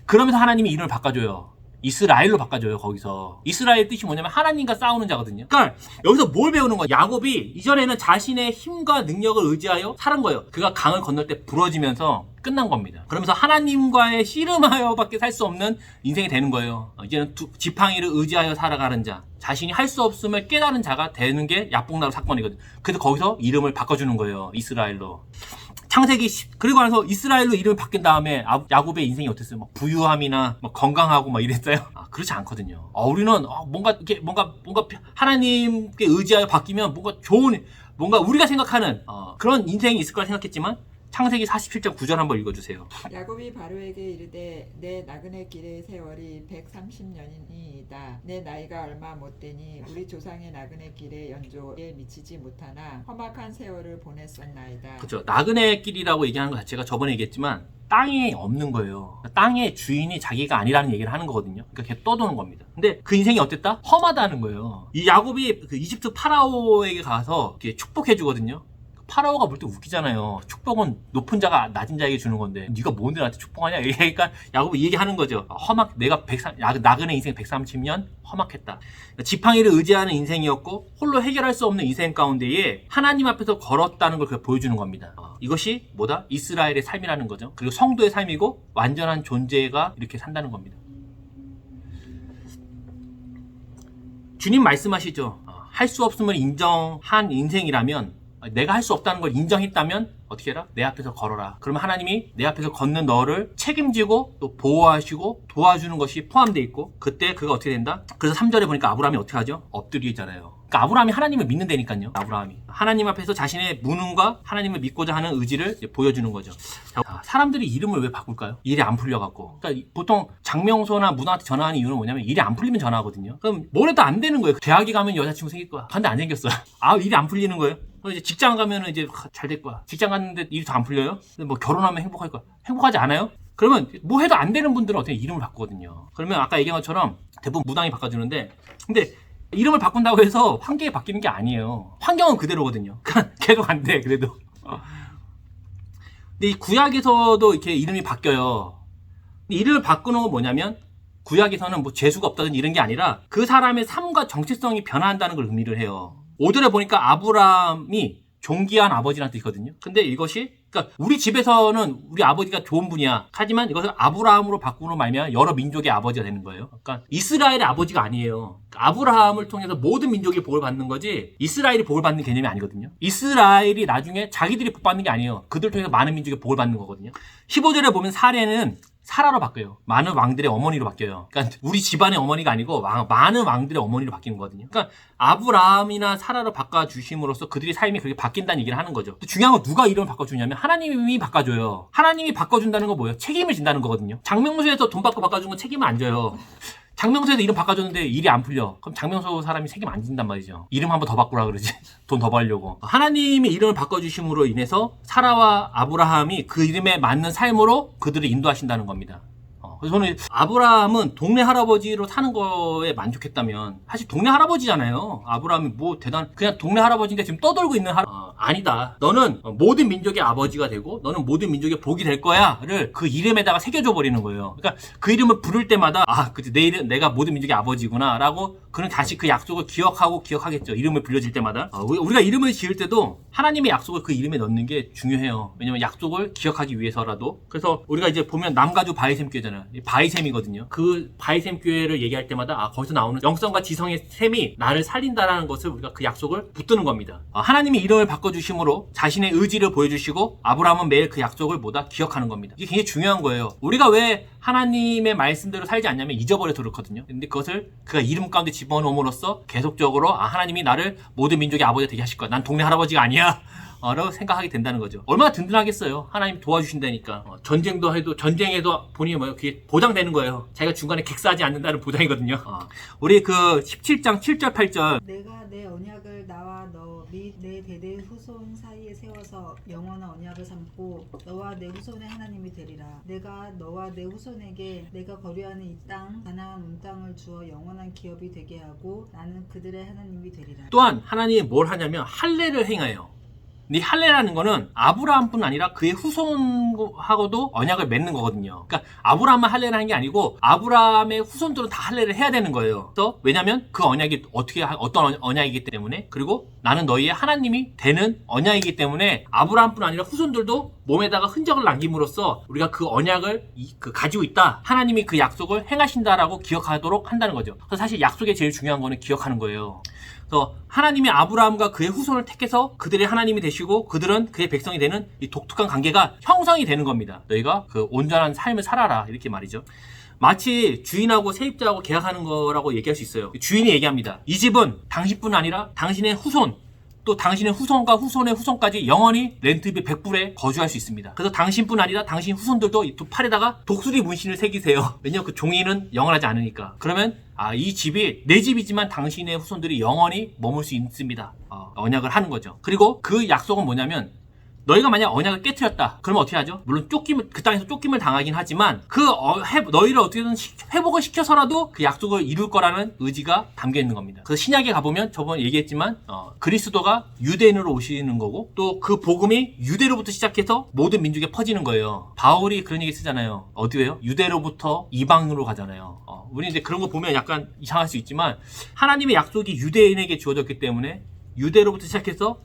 Speaker 1: 그러면서 하나님이 이름을 바꿔줘요. 이스라엘로 바꿔줘요. 거기서 이스라엘 뜻이 뭐냐면 하나님과 싸우는 자거든요. 그러니까 여기서 뭘 배우는 거야? 야곱이 이전에는 자신의 힘과 능력을 의지하여 살은 거예요. 그가 강을 건널 때 부러지면서 끝난 겁니다. 그러면서 하나님과의 씨름하여밖에 살 수 없는 인생이 되는 거예요. 이제는 지팡이를 의지하여 살아가는 자, 자신이 할 수 없음을 깨달은 자가 되는 게 야복나루 사건이거든요. 그래서 거기서 이름을 바꿔주는 거예요. 이스라엘로. 창세기 그리고 나서 이스라엘로 이름을 바뀐 다음에 야곱의 인생이 어땠어요? 막 부유함이나 막 건강하고 막 이랬어요? 그렇지 않거든요. 우리는 뭔가 하나님께 의지하여 바뀌면 뭔가 우리가 생각하는 그런 인생이 있을 거라 생각했지만 창세기 47장 9절 한번 읽어주세요.
Speaker 2: 야곱이 바로에게 이르되 내 나그네 길의 세월이 130년이니이다. 내 나이가 얼마 못되니 우리 조상의 나그네 길의 연조에 미치지 못하나 험악한 세월을 보냈었나이다.
Speaker 1: 그렇죠. 나그네 길이라고 얘기하는 것 자체가 저번에 얘기했지만 땅에 없는 거예요. 땅의 주인이 자기가 아니라는 얘기를 하는 거거든요. 그러니까 걔 떠도는 겁니다. 근데 그 인생이 어땠다? 험하다는 거예요. 이 야곱이 그 이집트 파라오에게 가서 이렇게 축복해 주거든요. 파라오가 볼 때 웃기잖아요. 축복은 높은 자가 낮은 자에게 주는 건데 네가 뭔데 나한테 축복하냐? 그러니까 야곱이 얘기하는 거죠. 내가 나그네 인생 130년 험악했다. 지팡이를 의지하는 인생이었고 홀로 해결할 수 없는 인생 가운데에 하나님 앞에서 걸었다는 걸 보여주는 겁니다. 이것이 뭐다? 이스라엘의 삶이라는 거죠. 그리고 성도의 삶이고 완전한 존재가 이렇게 산다는 겁니다. 주님 말씀하시죠. 할 수 없음을 인정한 인생이라면, 내가 할 수 없다는 걸 인정했다면 어떻게 해라? 내 앞에서 걸어라. 그러면 하나님이 내 앞에서 걷는 너를 책임지고 또 보호하시고 도와주는 것이 포함되어 있고, 그때 그가 어떻게 된다? 그래서 3절에 보니까 아브라함이 어떻게 하죠? 엎드리잖아요. 그러니까 아브라함이 하나님을 믿는다니까요. 아브라함이 하나님 앞에서 자신의 무능과 하나님을 믿고자 하는 의지를 이제 보여주는 거죠. 자, 사람들이 이름을 왜 바꿀까요? 일이 안 풀려갖고. 그러니까 보통 장명소나 문화한테 전화하는 이유는 뭐냐면 일이 안 풀리면 전화하거든요. 그럼 뭘 해도 안 되는 거예요. 대학에 가면 여자친구 생길 거야. 근데 안 생겼어요. 아, 일이 안 풀리는 거예요. 그럼 이제 직장 가면은 이제 잘 될 거야. 직장 갔는데 일이 더 안 풀려요? 근데 뭐 결혼하면 행복할 거야. 행복하지 않아요? 그러면 뭐 해도 안 되는 분들은 어떻게 이름을 바꾸거든요. 그러면 아까 얘기한 것처럼 대부분 무당이 바꿔주는데, 근데 이름을 바꾼다고 해서 환경이 바뀌는 게 아니에요. 환경은 그대로거든요. 계속 안 돼, 그래도. 근데 이 구약에서도 이렇게 이름이 바뀌어요. 이름을 바꾸는 건 뭐냐면, 구약에서는 뭐 재수가 없다든 이런 게 아니라 그 사람의 삶과 정체성이 변화한다는 걸 의미를 해요. 5절에 보니까 아브라함이 존귀한 아버지라는 뜻이거든요. 근데 이것이, 그러니까 우리 집에서는 우리 아버지가 좋은 분이야. 하지만 이것을 아브라함으로 바꾸는 말면 여러 민족의 아버지가 되는 거예요. 그러니까 이스라엘의 아버지가 아니에요. 그러니까 아브라함을 통해서 모든 민족이 복을 받는 거지 이스라엘이 복을 받는 개념이 아니거든요. 이스라엘이 나중에 자기들이 복 받는 게 아니에요. 그들 통해서 많은 민족이 복을 받는 거거든요. 15절에 보면 사례는 사라로 바뀌어요. 많은 왕들의 어머니로 바뀌어요. 그러니까 우리 집안의 어머니가 아니고 많은 왕들의 어머니로 바뀌는 거거든요. 그러니까 아브라함이나 사라로 바꿔주심으로써 그들의 삶이 그렇게 바뀐다는 얘기를 하는 거죠. 또 중요한 건 누가 이름을 바꿔주냐면 하나님이 바꿔줘요. 하나님이 바꿔준다는 건 뭐예요? 책임을 진다는 거거든요. 장명소에서 돈 받고 바꿔준 건 책임을 안 져요. 장명소에서 이름 바꿔줬는데 일이 안 풀려. 그럼 장명소 사람이 책임 안 진단 말이죠. 이름 한번 더 바꾸라 그러지. 돈 더 벌려고. 하나님이 이름을 바꿔주심으로 인해서 사라와 아브라함이 그 이름에 맞는 삶으로 그들을 인도하신다는 겁니다. 그래서 저는 아브라함은 동네 할아버지로 사는 거에 만족했다면 사실 동네 할아버지잖아요. 아브라함이 뭐 그냥 동네 할아버지인데 지금 떠돌고 있는 아니다. 너는 모든 민족의 아버지가 되고 너는 모든 민족의 복이 될 거야를 그 이름에다가 새겨줘 버리는 거예요. 그러니까 그 이름을 부를 때마다 그치, 내가 모든 민족의 아버지구나 라고 그는 다시 그 약속을 기억하겠죠. 이름을 불려질 때마다. 우리가 이름을 지을 때도 하나님의 약속을 그 이름에 넣는 게 중요해요. 왜냐면 약속을 기억하기 위해서라도. 그래서 우리가 이제 보면 남가주 바이샘 교회잖아요. 바이샘이거든요. 그 바이샘 교회를 얘기할 때마다 거기서 나오는 영성과 지성의 셈이 나를 살린다라는 것을 우리가 그 약속을 붙드는 겁니다. 하나님이 이름을 바꿔주심으로 자신의 의지를 보여주시고 아브라함은 매일 그 약속을 기억하는 겁니다. 이게 굉장히 중요한 거예요. 우리가 왜 하나님의 말씀대로 살지 않냐면 잊어버려서 그렇거든요. 근데 그것을 그가 이름 가운데 집어넣음으로써 계속적으로 하나님이 나를 모든 민족의 아버지가 되게 하실 거야. 난 동네 할아버지가 아니야. 라고 생각하게 된다는 거죠. 얼마나 든든하겠어요. 하나님 도와주신다니까. 전쟁도 해도 전쟁에도 본인이 그게 보장되는 거예요. 자기가 중간에 객사하지 않는다는 보장이거든요. 우리 그 17장 7절 8절
Speaker 3: 내가 내 언약을 나와 너 및 내 대대 후손 사이에 세워서 영원한 언약을 삼고 너와 내 후손의 하나님이 되리라. 내가 너와 내 후손에게 내가 거류하는 이 땅 가나안 온 땅을 주어 영원한 기업이 되게 하고 나는 그들의 하나님이 되리라.
Speaker 1: 또한 하나님이 뭘 하냐면 할례를 행해요. 근데 할례라는 거는 아브라함뿐 아니라 그의 후손하고도 언약을 맺는 거거든요. 그러니까 아브라함만 할례를 하는 게 아니고 아브라함의 후손들은 다 할례를 해야 되는 거예요. 그래서 왜냐하면 그 언약이 어떤 언약이기 때문에, 그리고 나는 너희의 하나님이 되는 언약이기 때문에 아브라함뿐 아니라 후손들도 몸에다가 흔적을 남김으로써 우리가 그 언약을 가지고 있다. 하나님이 그 약속을 행하신다라고 기억하도록 한다는 거죠. 그래서 사실 약속의 제일 중요한 거는 기억하는 거예요. 그래서 하나님이 아브라함과 그의 후손을 택해서 그들의 하나님이 되시고 그들은 그의 백성이 되는 이 독특한 관계가 형성이 되는 겁니다. 너희가 그 온전한 삶을 살아라, 이렇게 말이죠. 마치 주인하고 세입자하고 계약하는 거라고 얘기할 수 있어요. 주인이 얘기합니다. 이 집은 당신뿐 아니라 당신의 후손, 또 당신의 후손과 후손의 후손까지 영원히 렌트비 100불에 거주할 수 있습니다. 그래서 당신뿐 아니라 당신 후손들도 이 팔에다가 독수리 문신을 새기세요. 왜냐면 그 종이는 영원하지 않으니까. 그러면 이 집이 내 집이지만 당신의 후손들이 영원히 머물 수 있습니다. 언약을 하는 거죠. 그리고 그 약속은 뭐냐면 너희가 만약 언약을 깨트렸다. 그러면 어떻게 하죠? 물론 그 땅에서 쫓김을 당하긴 하지만 너희를 어떻게든 회복을 시켜서라도 그 약속을 이룰 거라는 의지가 담겨 있는 겁니다. 그래서 신약에 가보면 저번에 얘기했지만 그리스도가 유대인으로 오시는 거고 또 그 복음이 유대로부터 시작해서 모든 민족에 퍼지는 거예요. 바울이 그런 얘기 쓰잖아요. 어디에요? 유대로부터 이방으로 가잖아요. 우리 이제 그런 거 보면 약간 이상할 수 있지만 하나님의 약속이 유대인에게 주어졌기 때문에 유대로부터 시작해서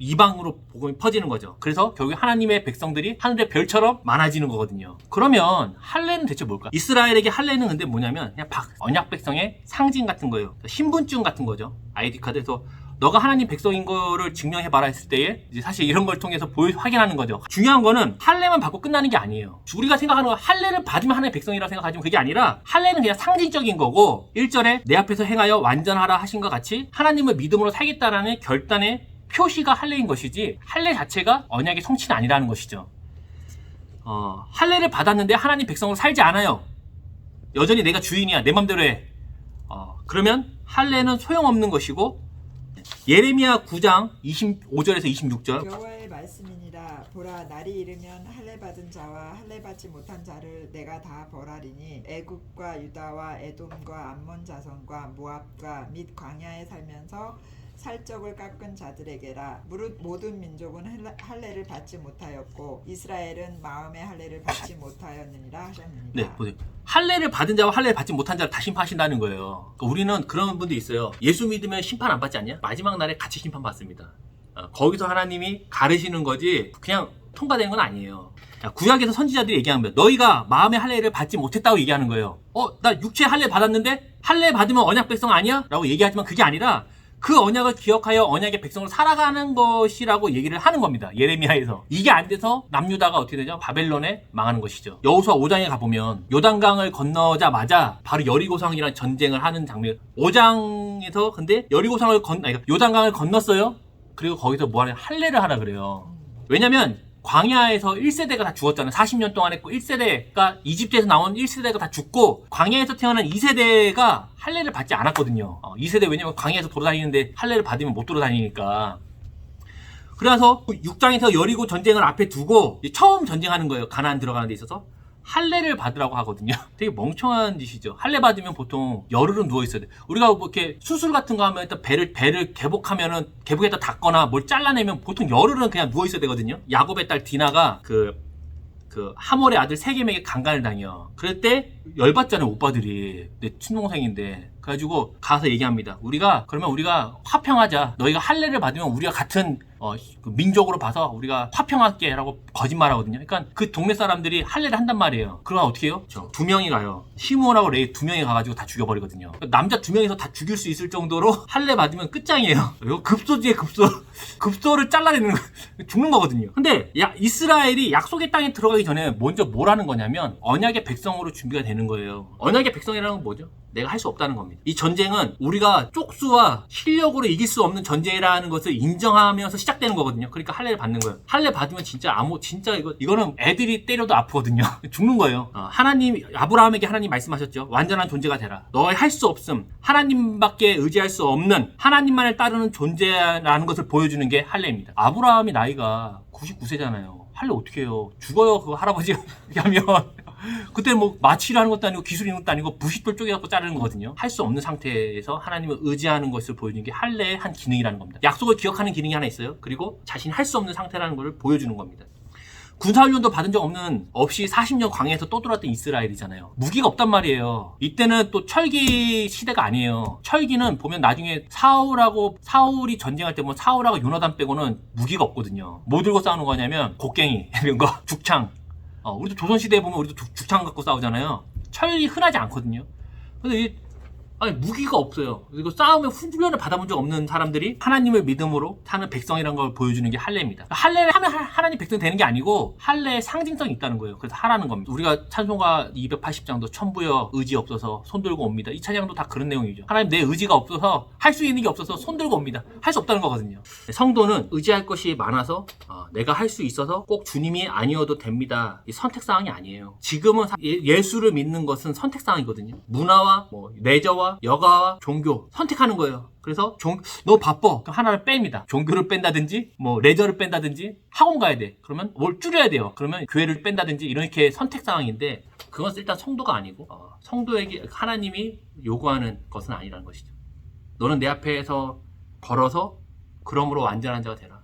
Speaker 1: 이방으로 복음이 퍼지는 거죠. 그래서 결국 하나님의 백성들이 하늘의 별처럼 많아지는 거거든요. 그러면 할례는 대체 뭘까? 이스라엘에게 할례는 근데 뭐냐면 그냥 언약 백성의 상징 같은 거예요. 신분증 같은 거죠. 아이디 카드에서 너가 하나님 백성인 거를 증명해봐라 했을 때에 이제 사실 이런 걸 통해서 확인하는 거죠. 중요한 거는 할례만 받고 끝나는 게 아니에요. 우리가 생각하는 건 할례를 받으면 하나님의 백성이라고 생각하지만 그게 아니라 할례는 그냥 상징적인 거고 1절에 내 앞에서 행하여 완전하라 하신 것 같이 하나님을 믿음으로 살겠다라는 결단의 표시가 할례인 것이지 할례 자체가 언약의 성취는 아니라는 것이죠. 할례를 받았는데 하나님 백성으로 살지 않아요. 여전히 내가 주인이야. 내 맘대로 해. 그러면 할례는 소용없는 것이고 예레미야 9장 25절에서 26절
Speaker 2: 여호와의 말씀이니라. 보라, 날이 이르면 할례 받은 자와 할례 받지 못한 자를 내가 다 벌하리니 애굽과 유다와 에돔과 암몬 자손과 모압과 및 광야에 살면서 살적을 깎은 자들에게라. 무릇 모든 민족은 할례를 받지 못하였고 이스라엘은 마음의 할례를 받지 못하였느니라 하셨느니라.
Speaker 1: 네, 보세요. 할례를 받은 자와 할례를 받지 못한 자를 다 심판하신다는 거예요. 그러니까 우리는 그런 분도 있어요. 예수 믿으면 심판 안 받지 않냐? 마지막 날에 같이 심판 받습니다. 거기서 하나님이 가르시는 거지 그냥 통과되는 건 아니에요. 구약에서 선지자들이 얘기하는 거예요. 너희가 마음의 할례를 받지 못했다고 얘기하는 거예요. 나 육체 할례 받았는데 할례 받으면 언약 백성 아니야? 라고 얘기하지만 그게 아니라 그 언약을 기억하여 언약의 백성으로 살아가는 것이라고 얘기를 하는 겁니다. 예레미야에서. 이게 안 돼서 남유다가 어떻게 되죠? 바벨론에 망하는 것이죠. 여호수아 5장에 가보면 요단강을 건너자마자 바로 여리고성이라는 전쟁을 하는 장면. 5장에서 근데 요단강을 건넜어요. 그리고 거기서 뭐하냐? 할례를 하라 그래요. 왜냐면 광야에서 1세대가 다 죽었잖아요. 40년 동안 했고 1세대가 이집트에서 나온 1세대가 다 죽고 광야에서 태어난 2세대가 할례를 받지 않았거든요. 2세대 왜냐면 광야에서 돌아다니는데 할례를 받으면 못 돌아다니니까. 그래서 6장에서 여리고 전쟁을 앞에 두고 처음 전쟁하는 거예요. 가나안 들어가는 데 있어서. 할례를 받으라고 하거든요. 되게 멍청한 짓이죠. 할례 받으면 보통 열흘은 누워 있어야 돼. 우리가 뭐 이렇게 수술 같은 거 하면 일단 배를 개복하면은 개복에다 닫거나 뭘 잘라내면 보통 열흘은 그냥 누워 있어야 되거든요. 야곱의 딸 디나가 그 하몰의 아들 세겜에게 강간을 당해요. 그럴 때 열받잖아요, 오빠들이. 내 친동생인데. 그래가지고 가서 얘기합니다. 그러면 우리가 화평하자. 너희가 할례를 받으면 우리가 같은 민족으로 봐서 우리가 화평할게 라고 거짓말하거든요. 그러니까 그 동네 사람들이 할례를 한단 말이에요. 그러면 어떻게 해요? 두 명이 가요. 시므온하고 레위 두 명이 가가지고 다 죽여버리거든요. 그러니까 남자 두 명이서 다 죽일 수 있을 정도로 할례 받으면 끝장이에요. 이거 급소지에 급소를 잘라내는 거 죽는 거거든요. 근데 이스라엘이 약속의 땅에 들어가기 전에 먼저 뭘 하는 거냐면 언약의 백성으로 준비가 되는 거예요. 언약의 백성이라는 건 뭐죠? 내가 할 수 없다는 겁니다. 이 전쟁은 우리가 쪽수와 실력으로 이길 수 없는 전쟁이라는 것을 인정하면서 시작되는 거거든요. 그러니까 할례를 받는 거예요. 할례 받으면 진짜 이거는 애들이 때려도 아프거든요. 죽는 거예요. 아브라함에게 하나님 말씀하셨죠. 완전한 존재가 되라. 너의 할 수 없음, 하나님밖에 의지할 수 없는 하나님만을 따르는 존재라는 것을 보여주는 게 할례입니다. 아브라함이 나이가 99세잖아요. 할례 어떻게 해요? 죽어요. 그 할아버지가 하면. 그때 뭐 마취를 하는 것도 아니고 기술 있는 것도 아니고 부싯돌 쪼개갖고 자르는 거거든요. 할 수 없는 상태에서 하나님을 의지하는 것을 보여주는 게 할례의 한 기능이라는 겁니다. 약속을 기억하는 기능이 하나 있어요. 그리고 자신이 할 수 없는 상태라는 것을 보여주는 겁니다. 군사훈련도 받은 적 없이 40년 광야에서 또 돌았던 이스라엘이잖아요. 무기가 없단 말이에요. 이때는 또 철기 시대가 아니에요. 철기는 보면 나중에 사울이 전쟁할 때 보면 사울하고 요나단 빼고는 무기가 없거든요. 뭐 들고 싸우는 거냐면 곡괭이, 이런 거, 죽창. 우리도 조선시대에 보면 우리도 죽창 갖고 싸우잖아요. 철이 흔하지 않거든요. 근데 무기가 없어요. 그리고 싸움에 훈련을 받아본 적 없는 사람들이 하나님을 믿음으로 사는 백성이라는 걸 보여주는 게 할례입니다. 할례를 하면 하나님 백성이 되는 게 아니고 할례의 상징성이 있다는 거예요. 그래서 하라는 겁니다. 우리가 찬송가 280장도 천부여 의지 없어서 손들고 옵니다. 이 찬양도 다 그런 내용이죠. 하나님 내 의지가 없어서 할 수 있는 게 없어서 손들고 옵니다. 할 수 없다는 거거든요. 성도는 의지할 것이 많아서 내가 할 수 있어서 꼭 주님이 아니어도 됩니다. 이 선택사항이 아니에요. 지금은 예수를 믿는 것은 선택사항이거든요. 문화와 레저와 여가와 종교 선택하는 거예요. 그래서 너 바빠. 하나를 뺍니다. 종교를 뺀다든지 레저를 뺀다든지 학원 가야 돼. 그러면 뭘 줄여야 돼요. 그러면 교회를 뺀다든지 이렇게 선택사항인데 그건 일단 성도가 아니고 성도에게 하나님이 요구하는 것은 아니라는 것이죠. 너는 내 앞에서 걸어서 그러므로 완전한 자가 되라.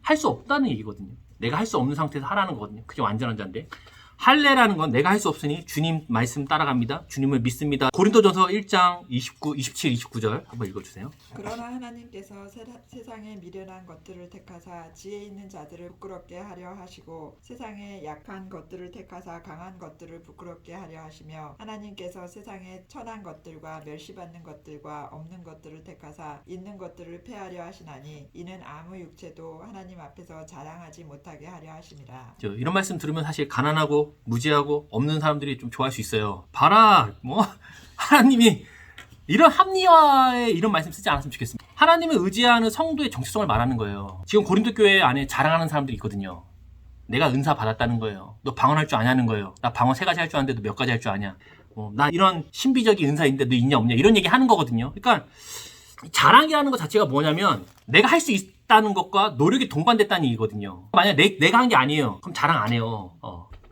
Speaker 1: 할 수 없다는 얘기거든요. 내가 할 수 없는 상태에서 하라는 거거든요. 그게 완전한 자인데 할례라는 건 내가 할 수 없으니 주님 말씀 따라갑니다. 주님을 믿습니다. 고린도전서 1장 27, 29절 한번 읽어주세요.
Speaker 2: 그러나 하나님께서 세상에 미련한 것들을 택하사 지혜 있는 자들을 부끄럽게 하려 하시고 세상에 약한 것들을 택하사 강한 것들을 부끄럽게 하려 하시며 하나님께서 세상에 천한 것들과 멸시받는 것들과 없는 것들을 택하사 있는 것들을 패하려 하시나니 이는 아무 육체도 하나님 앞에서 자랑하지 못하게 하려 하심이라.
Speaker 1: 이런 말씀 들으면 사실 가난하고 무지하고 없는 사람들이 좀 좋아할 수 있어요. 봐라, 뭐 하나님이 이런 합리화의 이런 말씀 쓰지 않았으면 좋겠습니다. 하나님을 의지하는 성도의 정체성을 말하는 거예요. 지금 고린도 교회 안에 자랑하는 사람들이 있거든요. 내가 은사 받았다는 거예요. 너 방언할 줄 아냐는 거예요. 나 방언 3가지 할 줄 아는데 너 몇 가지 할 줄 아냐. 나 이런 신비적인 은사 있는데 너 있냐 없냐 이런 얘기 하는 거거든요. 그러니까 자랑이라는 것 자체가 뭐냐면 내가 할 수 있다는 것과 노력이 동반됐다는 얘기거든요. 만약 내가 한 게 아니에요. 그럼 자랑 안 해요.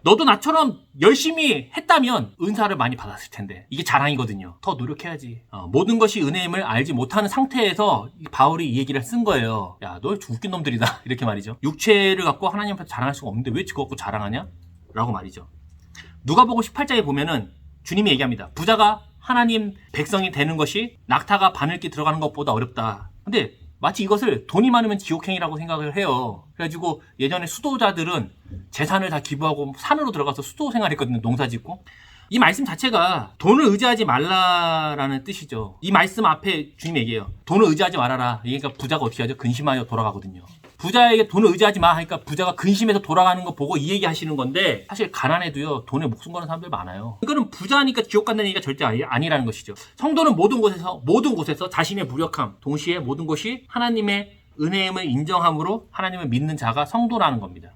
Speaker 1: 너도 나처럼 열심히 했다면 은사를 많이 받았을 텐데 이게 자랑이거든요. 더 노력해야지. 모든 것이 은혜임을 알지 못하는 상태에서 바울이 이 얘기를 쓴 거예요. 야, 너 웃긴 놈들이다 이렇게 말이죠. 육체를 갖고 하나님 앞에서 자랑할 수가 없는데 왜 그거 갖고 자랑하냐? 라고 말이죠. 누가복음 18장에 보면은 주님이 얘기합니다. 부자가 하나님 백성이 되는 것이 낙타가 바늘기 들어가는 것보다 어렵다. 근데 마치 이것을 돈이 많으면 지옥행이라고 생각을 해요. 그래가지고 예전에 수도자들은 재산을 다 기부하고 산으로 들어가서 수도 생활했거든요. 농사 짓고. 이 말씀 자체가 돈을 의지하지 말라라는 뜻이죠. 이 말씀 앞에 주님 얘기해요. 돈을 의지하지 말아라. 그러니까 부자가 어떻게 하죠? 근심하여 돌아가거든요. 부자에게 돈을 의지하지 마 하니까 부자가 근심해서 돌아가는 거 보고 이 얘기 하시는 건데 사실 가난해도요 돈에 목숨 거는 사람들 많아요. 이거는 부자니까 지옥 간다는 얘기가 절대 아니라는 것이죠. 성도는 모든 곳에서 자신의 무력함 동시에 모든 것이 하나님의 은혜임을 인정함으로 하나님을 믿는 자가 성도라는 겁니다.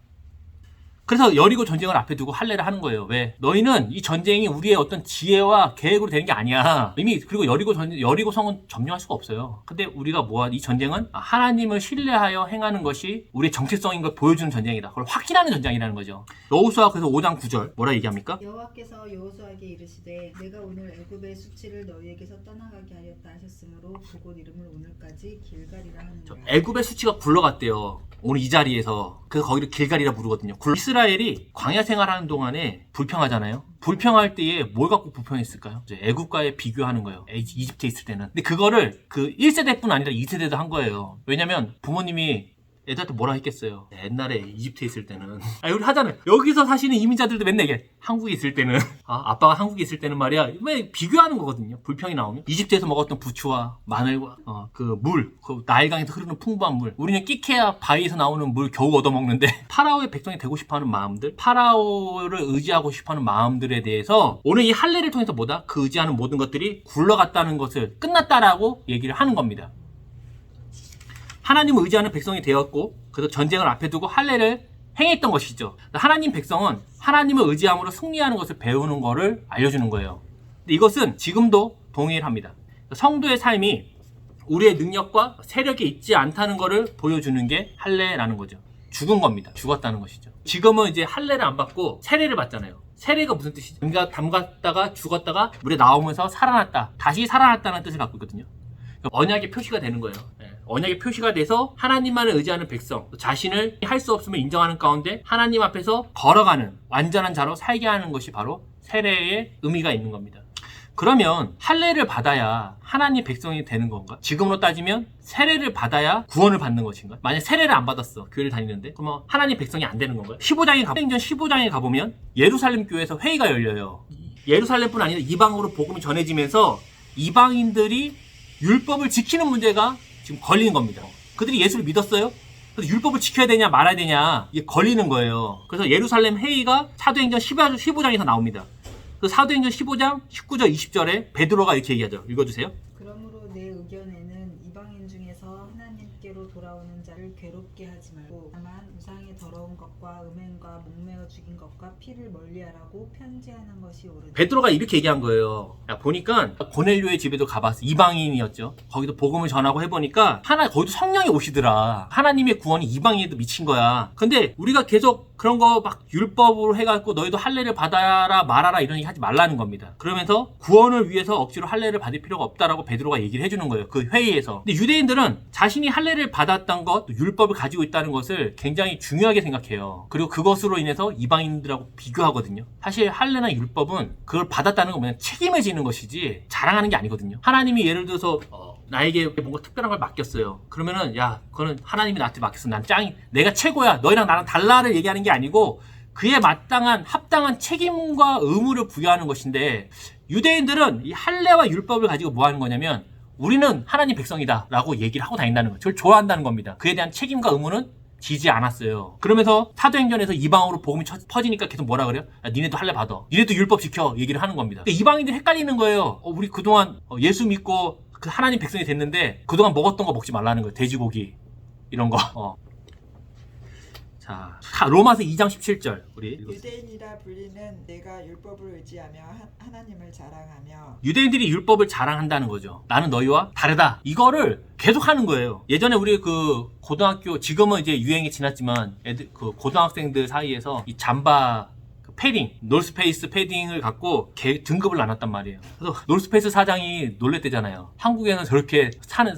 Speaker 1: 그래서 여리고 전쟁을 앞에 두고 할례를 하는 거예요. 왜? 너희는 이 전쟁이 우리의 어떤 지혜와 계획으로 되는 게 아니야. 이미 그리고 여리고 성은 점령할 수가 없어요. 근데 우리가 이 전쟁은 하나님을 신뢰하여 행하는 것이 우리의 정체성인 걸 보여주는 전쟁이다. 그걸 확인하는 전쟁이라는 거죠. 여호수아 그래서 5장 9절 뭐라 얘기합니까?
Speaker 3: 여호와께서 여호수아에게 이르시되 내가 오늘 애굽의 수치를 너희에게서 떠나가게 하였다 하셨으므로 그곳 이름을 오늘까지 길갈이라 하느니라.
Speaker 1: 애굽의 수치가 굴러갔대요. 오늘 이 자리에서. 그래서 거기를 길갈이라 부르거든요. 이스라엘이 광야 생활하는 동안에 불평하잖아요. 불평할 때에 뭘 갖고 불평했을까요? 애굽과의 비교하는 거예요. 이집트에 있을 때는. 근데 그거를 그 1세대뿐 아니라 2세대도 한 거예요. 왜냐면 부모님이 애들한테 뭐라 했겠어요. 옛날에 이집트에 있을 때는 우리 하잖아요. 여기서 사시는 이민자들도 맨날 얘기해. 한국에 있을 때는 아빠가 한국에 있을 때는 말이야. 왜 비교하는 거거든요. 불평이 나오면. 이집트에서 먹었던 부추와 마늘과 그 나일강에서 흐르는 풍부한 물. 우리는 끼케야 바위에서 나오는 물 겨우 얻어먹는데 파라오의 백성이 되고 싶어하는 마음들, 파라오를 의지하고 싶어하는 마음들에 대해서 오늘 이 할례를 통해서 그 의지하는 모든 것들이 굴러갔다는 것을 끝났다라고 얘기를 하는 겁니다. 하나님을 의지하는 백성이 되었고 그래서 전쟁을 앞에 두고 할례를 행했던 것이죠. 하나님 백성은 하나님을 의지함으로 승리하는 것을 배우는 것을 알려주는 거예요. 근데 이것은 지금도 동일합니다. 성도의 삶이 우리의 능력과 세력이 있지 않다는 것을 보여주는 게 할례라는 거죠. 죽은 겁니다. 죽었다는 것이죠. 지금은 이제 할례를 안 받고 세례를 받잖아요. 세례가 무슨 뜻이죠? 그러니까 담갔다가 죽었다가 물에 나오면서 살아났다. 다시 살아났다는 뜻을 갖고 있거든요. 언약의 표시가 되는 거예요. 언약의 표시가 돼서 하나님만을 의지하는 백성, 자신을 할 수 없음을 인정하는 가운데 하나님 앞에서 걸어가는 완전한 자로 살게 하는 것이 바로 세례의 의미가 있는 겁니다. 그러면 할례를 받아야 하나님 백성이 되는 건가? 지금으로 따지면 세례를 받아야 구원을 받는 것인가? 만약 세례를 안 받았어, 교회를 다니는데, 그러면 하나님 백성이 안 되는 건가요? 15장에 가보면 예루살렘 교회에서 회의가 열려요. 예루살렘뿐 아니라 이방으로 복음이 전해지면서 이방인들이 율법을 지키는 문제가 지금 걸리는 겁니다. 그들이 예수를 믿었어요? 그래서 율법을 지켜야 되냐 말아야 되냐 이게 걸리는 거예요. 그래서 예루살렘 회의가 사도행전 15장에서 나옵니다. 그 사도행전 15장 19절 20절에 베드로가 이렇게 얘기하죠. 읽어주세요.
Speaker 3: 그러므로 내 의견에는 이방인 중에서 하나님께로 돌아오는 자를 괴롭게 하지 말고 다만 우상의 더러운 것과 음행과 목매어 죽인 것과 피를 멀리하라고 편지하는 것이 옳으다.
Speaker 1: 베드로가 이렇게 얘기한 거예요. 보니까 고넬료의 집에도 가봤어. 이방인이었죠. 거기도 복음을 전하고 해보니까 거기도 성령이 오시더라. 하나님의 구원이 이방인에도 미친 거야. 근데 우리가 계속 그런 거 막 율법으로 해갖고 너희도 할례를 받아라 말아라 이런 얘기 하지 말라는 겁니다. 그러면서 구원을 위해서 억지로 할례를 받을 필요가 없다라고 베드로가 얘기를 해주는 거예요. 그 회의에서. 근데 유대인들은 자신이 할례를 받았던 것, 율법을 가지고 있다는 것을 굉장히 중요하게 생각해요. 그리고 그것으로 인해서 이방인들하고 비교하거든요. 사실 할례나 율법은 그걸 받았다는 건 그냥 책임을 지는 것이지 자랑하는 게 아니거든요. 하나님이 예를 들어서 나에게 뭔가 특별한 걸 맡겼어요. 그러면은 야 그거는 하나님이 나한테 맡겼어. 난 짱이 내가 최고야. 너희랑 나랑 달라를 얘기하는 게 아니고 그에 마땅한 합당한 책임과 의무를 부여하는 것인데 유대인들은 이 할례와 율법을 가지고 뭐 하는 거냐면 우리는 하나님 백성이다 라고 얘기를 하고 다닌다는 거예요. 저를 좋아한다는 겁니다. 그에 대한 책임과 의무는 지지 않았어요. 그러면서 사도행전에서 이방으로 복음이 퍼지니까 계속 뭐라 그래요? 야, 니네도 할례 받아. 니네도 율법 지켜. 얘기를 하는 겁니다. 그러니까 이방인들이 헷갈리는 거예요. 우리 그동안 예수 믿고 그 하나님 백성이 됐는데 그동안 먹었던 거 먹지 말라는 거예요. 돼지고기 이런 거. 자, 로마서 2장 17절 우리 읽어주세요.
Speaker 2: 유대인이라 불리는 내가 율법을 의지하며 하나님을 자랑하며.
Speaker 1: 유대인들이 율법을 자랑한다는 거죠. 나는 너희와 다르다. 이거를 계속 하는 거예요. 예전에 우리 그 고등학교 지금은 이제 유행이 지났지만 그 고등학생들 사이에서 이 잠바 패딩, 노스페이스 패딩을 갖고 등급을 나눴단 말이에요. 그래서 노스페이스 사장이 놀랬대잖아요. 한국에는 저렇게 사는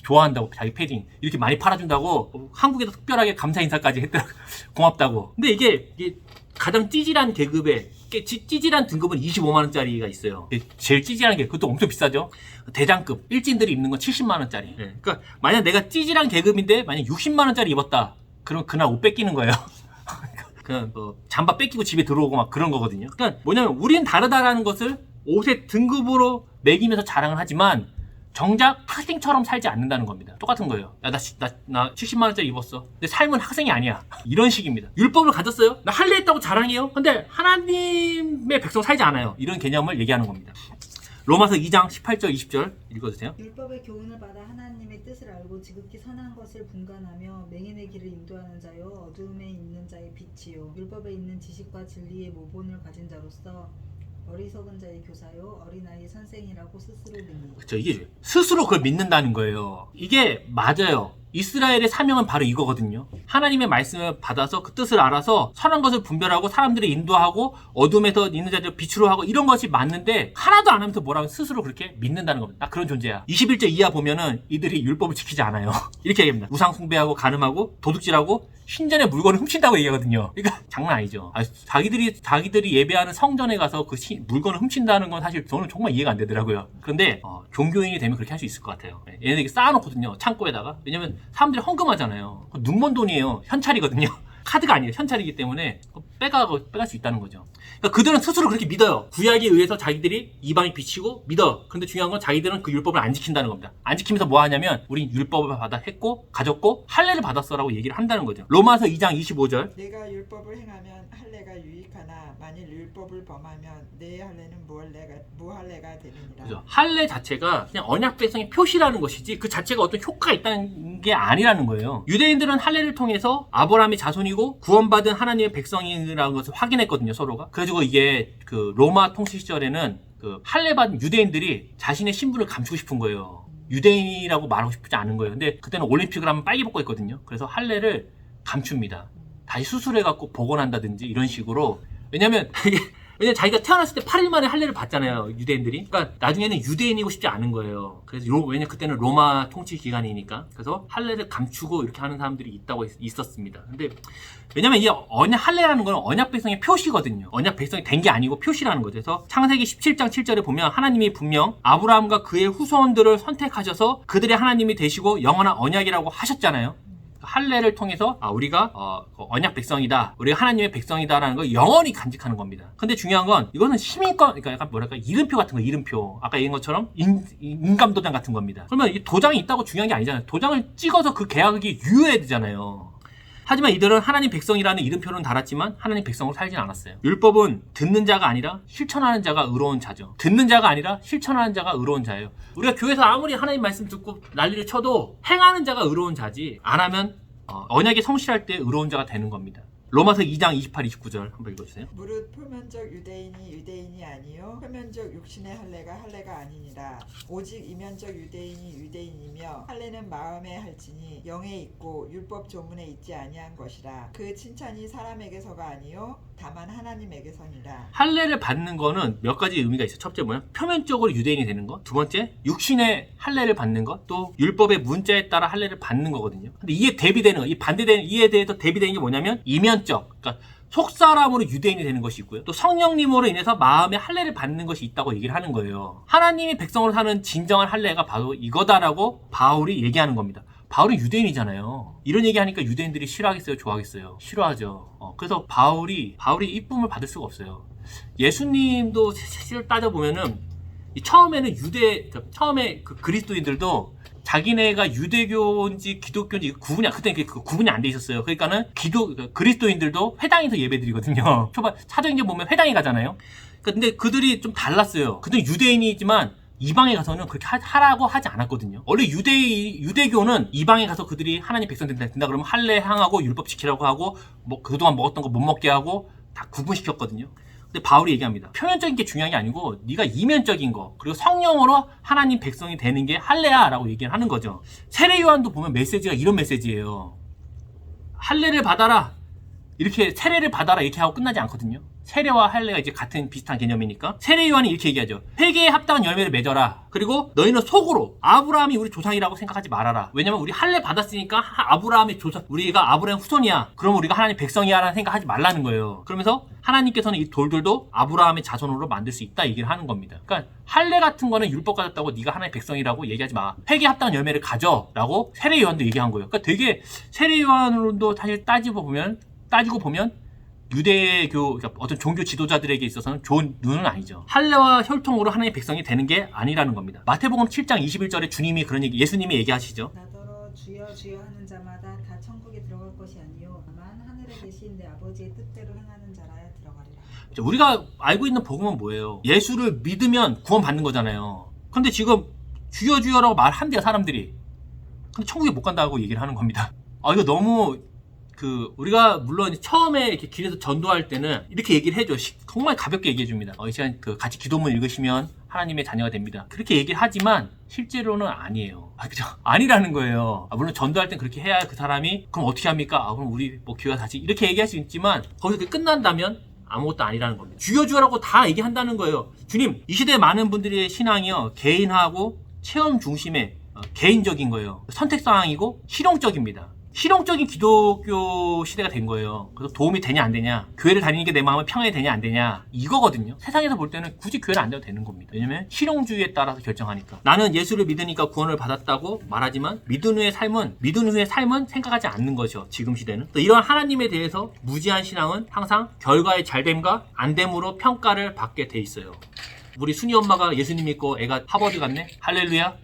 Speaker 1: 좋아한다고 자기 패딩 이렇게 많이 팔아준다고 한국에서 특별하게 감사 인사까지 했더라고. 고맙다고. 근데 이게 가장 찌질한 계급에 찌질한 등급은 25만 원짜리가 있어요. 제일 찌질한 게 그것도 엄청 비싸죠. 대장급 일진들이 입는 건 70만 원짜리. 그러니까 만약 내가 찌질한 계급인데 만약 60만 원짜리 입었다. 그럼 그날 옷 뺏기는 거예요. 그냥 잠바 뺏기고 집에 들어오고 막 그런 거거든요. 그러니까 뭐냐면 우린 다르다라는 것을 옷의 등급으로 매기면서 자랑을 하지만 정작 학생처럼 살지 않는다는 겁니다. 똑같은 거예요. 야, 나 70만 원짜리 입었어. 근데 삶은 학생이 아니야. 이런 식입니다. 율법을 가졌어요? 나 할례했다고 자랑해요? 근데 하나님의 백성 살지 않아요. 이런 개념을 얘기하는 겁니다. 로마서 2장 18절 20절 읽어주세요.
Speaker 3: 율법의 교훈을 받아 하나님의 뜻을 알고 지극히 선한 것을 분간하며 맹인의 길을 인도하는 자요 어두움에 있는 자의 빛이요 율법에 있는 지식과 진리의 모본을 가진 자로서 어리석은 자의 교사요 어린아이의 선생이라고 스스로 믿는.
Speaker 1: 그렇죠. 이게 스스로 그걸 믿는다는 거예요. 이게 맞아요. 이스라엘의 사명은 바로 이거거든요. 하나님의 말씀을 받아서 그 뜻을 알아서 선한 것을 분별하고 사람들을 인도하고 어둠에서 있는 자들 빛으로 하고 이런 것이 맞는데 하나도 안 하면서 뭐라고 스스로 그렇게 믿는다는 겁니다. 나 그런 존재야. 21절 이하 보면은 이들이 율법을 지키지 않아요. 이렇게 얘기합니다. 우상 숭배하고 간음하고 도둑질하고 신전의 물건을 훔친다고 얘기하거든요. 그러니까 장난 아니죠. 자기들이 예배하는 성전에 가서 그 물건을 훔친다는 건 사실 저는 정말 이해가 안 되더라고요. 그런데 종교인이 되면 그렇게 할 수 있을 것 같아요. 얘네들이 쌓아놓거든요. 창고에다가. 왜냐면 사람들이 헌금하잖아요. 눈먼 돈이에요. 현찰이거든요. 카드가 아니에요. 현찰이기 때문에 빼갈 수 있다는 거죠. 그러니까 그들은 스스로 그렇게 믿어요. 구약에 의해서 자기들이 이방이 비치고 믿어. 근데 중요한 건 자기들은 그 율법을 안 지킨다는 겁니다. 안 지키면서 뭐 하냐면 우린 율법을 했고 가졌고 할례를 받았어라고 얘기를 한다는 거죠. 로마서 2장 25절
Speaker 2: 내가 율법을 행하면 할례가 유익하나 만일 율법을 범하면 내 할례는 무할례가 되느니라.
Speaker 1: 그죠. 할례 자체가 그냥 언약 백성의 표시라는 것이지 그 자체가 어떤 효과가 있다는 게 아니라는 거예요. 유대인들은 할례를 통해서 아브라함의 자손이고 구원받은 하나님의 백성이라는 것을 확인했거든요, 서로가. 그래가지고 이게 그 로마 통치 시절에는 그 할례 받은 유대인들이 자신의 신분을 감추고 싶은 거예요. 유대인이라고 말하고 싶지 않은 거예요. 근데 그때는 올림픽을 하면 빨개 벗고 했거든요. 그래서 할례를 감춥니다. 다시 수술해갖고 복원한다든지 이런 식으로. 왜냐면 자기가 태어났을 때 8일 만에 할례를 받잖아요, 유대인들이. 그러니까 나중에는 유대인이고 싶지 않은 거예요. 그래서 왜냐면 그때는 로마 통치 기간이니까. 그래서 할례를 감추고 이렇게 하는 사람들이 있었습니다. 근데 왜냐면 이 할례라는 건 언약 백성의 표시거든요. 언약 백성이 된 게 아니고 표시라는 거죠. 그래서 창세기 17장 7절에 보면 하나님이 분명 아브라함과 그의 후손들을 선택하셔서 그들의 하나님이 되시고 영원한 언약이라고 하셨잖아요. 할례를 통해서 우리가 언약 백성이다, 우리가 하나님의 백성이다라는 걸 영원히 간직하는 겁니다. 근데 중요한 건 이거는 시민권, 그러니까 약간 뭐랄까 이름표 같은 거, 이름표. 아까 얘기한 것처럼 인감도장 같은 겁니다. 그러면 이 도장이 있다고 중요한 게 아니잖아요. 도장을 찍어서 그 계약이 유효해야 되잖아요. 하지만 이들은 하나님 백성이라는 이름표는 달았지만 하나님 백성으로 살진 않았어요. 율법은 듣는 자가 아니라 실천하는 자가 의로운 자죠. 듣는 자가 아니라 실천하는 자가 의로운 자예요. 우리가 교회에서 아무리 하나님 말씀 듣고 난리를 쳐도 행하는 자가 의로운 자지, 안 하면 언약에 성실할 때 의로운 자가 되는 겁니다. 로마서 2장 28, 29절 한번 읽어주세요.
Speaker 2: 무릇 표면적 유대인이 유대인이 아니요 표면적 육신의 할례가 할례가 아니니라. 오직 이면적 유대인이 유대인이며 할례는 마음에 할지니 영에 있고 율법 조문에 있지 아니한 것이라. 그 칭찬이 사람에게서가 아니요 다만 하나님에게서니라.
Speaker 1: 할례를 받는 거는 몇 가지 의미가 있어요. 첫째 뭐냐? 표면적으로 유대인이 되는 것. 두 번째, 육신의 할례를 받는 것. 또 율법의 문자에 따라 할례를 받는 거거든요. 근데 이게 대비되는 거, 이 반대되는 이에 대해서 대비되는 게 뭐냐면 이면적, 그러니까 속사람으로 유대인이 되는 것이 있고요. 또 성령님으로 인해서 마음의 할례를 받는 것이 있다고 얘기를 하는 거예요. 하나님이 백성으로 사는 진정한 할례가 바로 이거다라고 바울이 얘기하는 겁니다. 바울은 유대인이잖아요. 이런 얘기하니까 유대인들이 싫어하겠어요? 좋아하겠어요? 싫어하죠. 그래서 바울이 이쁨을 받을 수가 없어요. 예수님도 사실 따져보면은 처음에는 처음에 그 그리스도인들도 자기네가 유대교인지 기독교인지 구분이 그때 그 구분이 안 돼 있었어요. 그러니까는 그리스도인들도 회당에서 예배드리거든요. 초반 사도행전 보면 회당에 가잖아요. 근데 그들이 좀 달랐어요. 그들은 유대인이지만 이방에 가서는 그렇게 하라고 하지 않았거든요. 원래 유대교는 이방에 가서 그들이 하나님 백성 된다 그러면 할례 행하고 율법 지키라고 하고 뭐 그동안 먹었던 거 못 먹게 하고 다 구분시켰거든요. 근데 바울이 얘기합니다. 표면적인 게 중요한 게 아니고 네가 이면적인 거 그리고 성령으로 하나님 백성이 되는 게 할례야 라고 얘기를 하는 거죠. 세례 요한도 보면 메시지가 이런 메시지예요. 할례를 받아라 이렇게 세례를 받아라 이렇게 하고 끝나지 않거든요. 세례와 할례가 이제 같은 비슷한 개념이니까 세례 요한이 이렇게 얘기하죠. 회개에 합당한 열매를 맺어라. 그리고 너희는 속으로 아브라함이 우리 조상이라고 생각하지 말아라. 왜냐면 우리 할례 받았으니까 아브라함의 조상, 우리가 아브라함 후손이야. 그럼 우리가 하나님 백성이야 라는 생각하지 말라는 거예요. 그러면서 하나님께서는 이 돌들도 아브라함의 자손으로 만들 수 있다 얘기를 하는 겁니다. 그러니까 할례 같은 거는 율법 가졌다고 네가 하나님 백성이라고 얘기하지 마. 회개에 합당한 열매를 가져 라고 세례 요한도 얘기한 거예요. 그러니까 되게 세례 요한으로도 사실 따지고 보면 유대교 그러니까 어떤 종교 지도자들에게 있어서는 좋은 눈은 아니죠. 할례와 혈통으로 하나님의 백성이 되는 게 아니라는 겁니다. 마태복음 7장 21절에 주님이 그런 얘기, 예수님이 얘기하시죠.
Speaker 3: 나더러 주여 주여 하는 자마다 다 천국에 들어갈 것이 아니요 다만 하늘에 계신 내 아버지의 뜻대로 행하는 자라야 들어가리라.
Speaker 1: 우리가 알고 있는 복음은 뭐예요? 예수를 믿으면 구원받는 거잖아요. 그런데 지금 주여 주여라고 말한대요 사람들이. 근데 천국에 못 간다고 얘기를 하는 겁니다. 이거 너무 우리가 물론 처음에 이렇게 길에서 전도할 때는 이렇게 얘기를 해줘. 정말 가볍게 얘기해 줍니다. 이 시간 같이 기도문 읽으시면 하나님의 자녀가 됩니다. 그렇게 얘기를 하지만 실제로는 아니에요. 그죠? 아니라는 거예요. 물론 전도할 땐 그렇게 해야 그 사람이 그럼 어떻게 합니까? 그럼 우리 뭐 교회가 다시 이렇게 얘기할 수 있지만 거기서 끝난다면 아무것도 아니라는 겁니다. 주여 주여라고 다 얘기한다는 거예요. 주님, 이 시대에 많은 분들의 신앙이요 개인하고 체험 중심의 개인적인 거예요. 선택사항이고 실용적입니다. 실용적인 기독교 시대가 된 거예요. 그래서 도움이 되냐 안 되냐, 교회를 다니는 게 내 마음에 평안이 되냐 안 되냐, 이거거든요. 세상에서 볼 때는 굳이 교회를 안 다녀도 되는 겁니다. 왜냐면 실용주의에 따라서 결정하니까. 나는 예수를 믿으니까 구원을 받았다고 말하지만 믿은 후의 삶은 생각하지 않는 거죠. 지금 시대는. 또 이런 하나님에 대해서 무지한 신앙은 항상 결과의 잘됨과 안됨으로 평가를 받게 돼 있어요. 우리 순이 엄마가 예수님 믿고 애가 하버드 갔네? 할렐루야.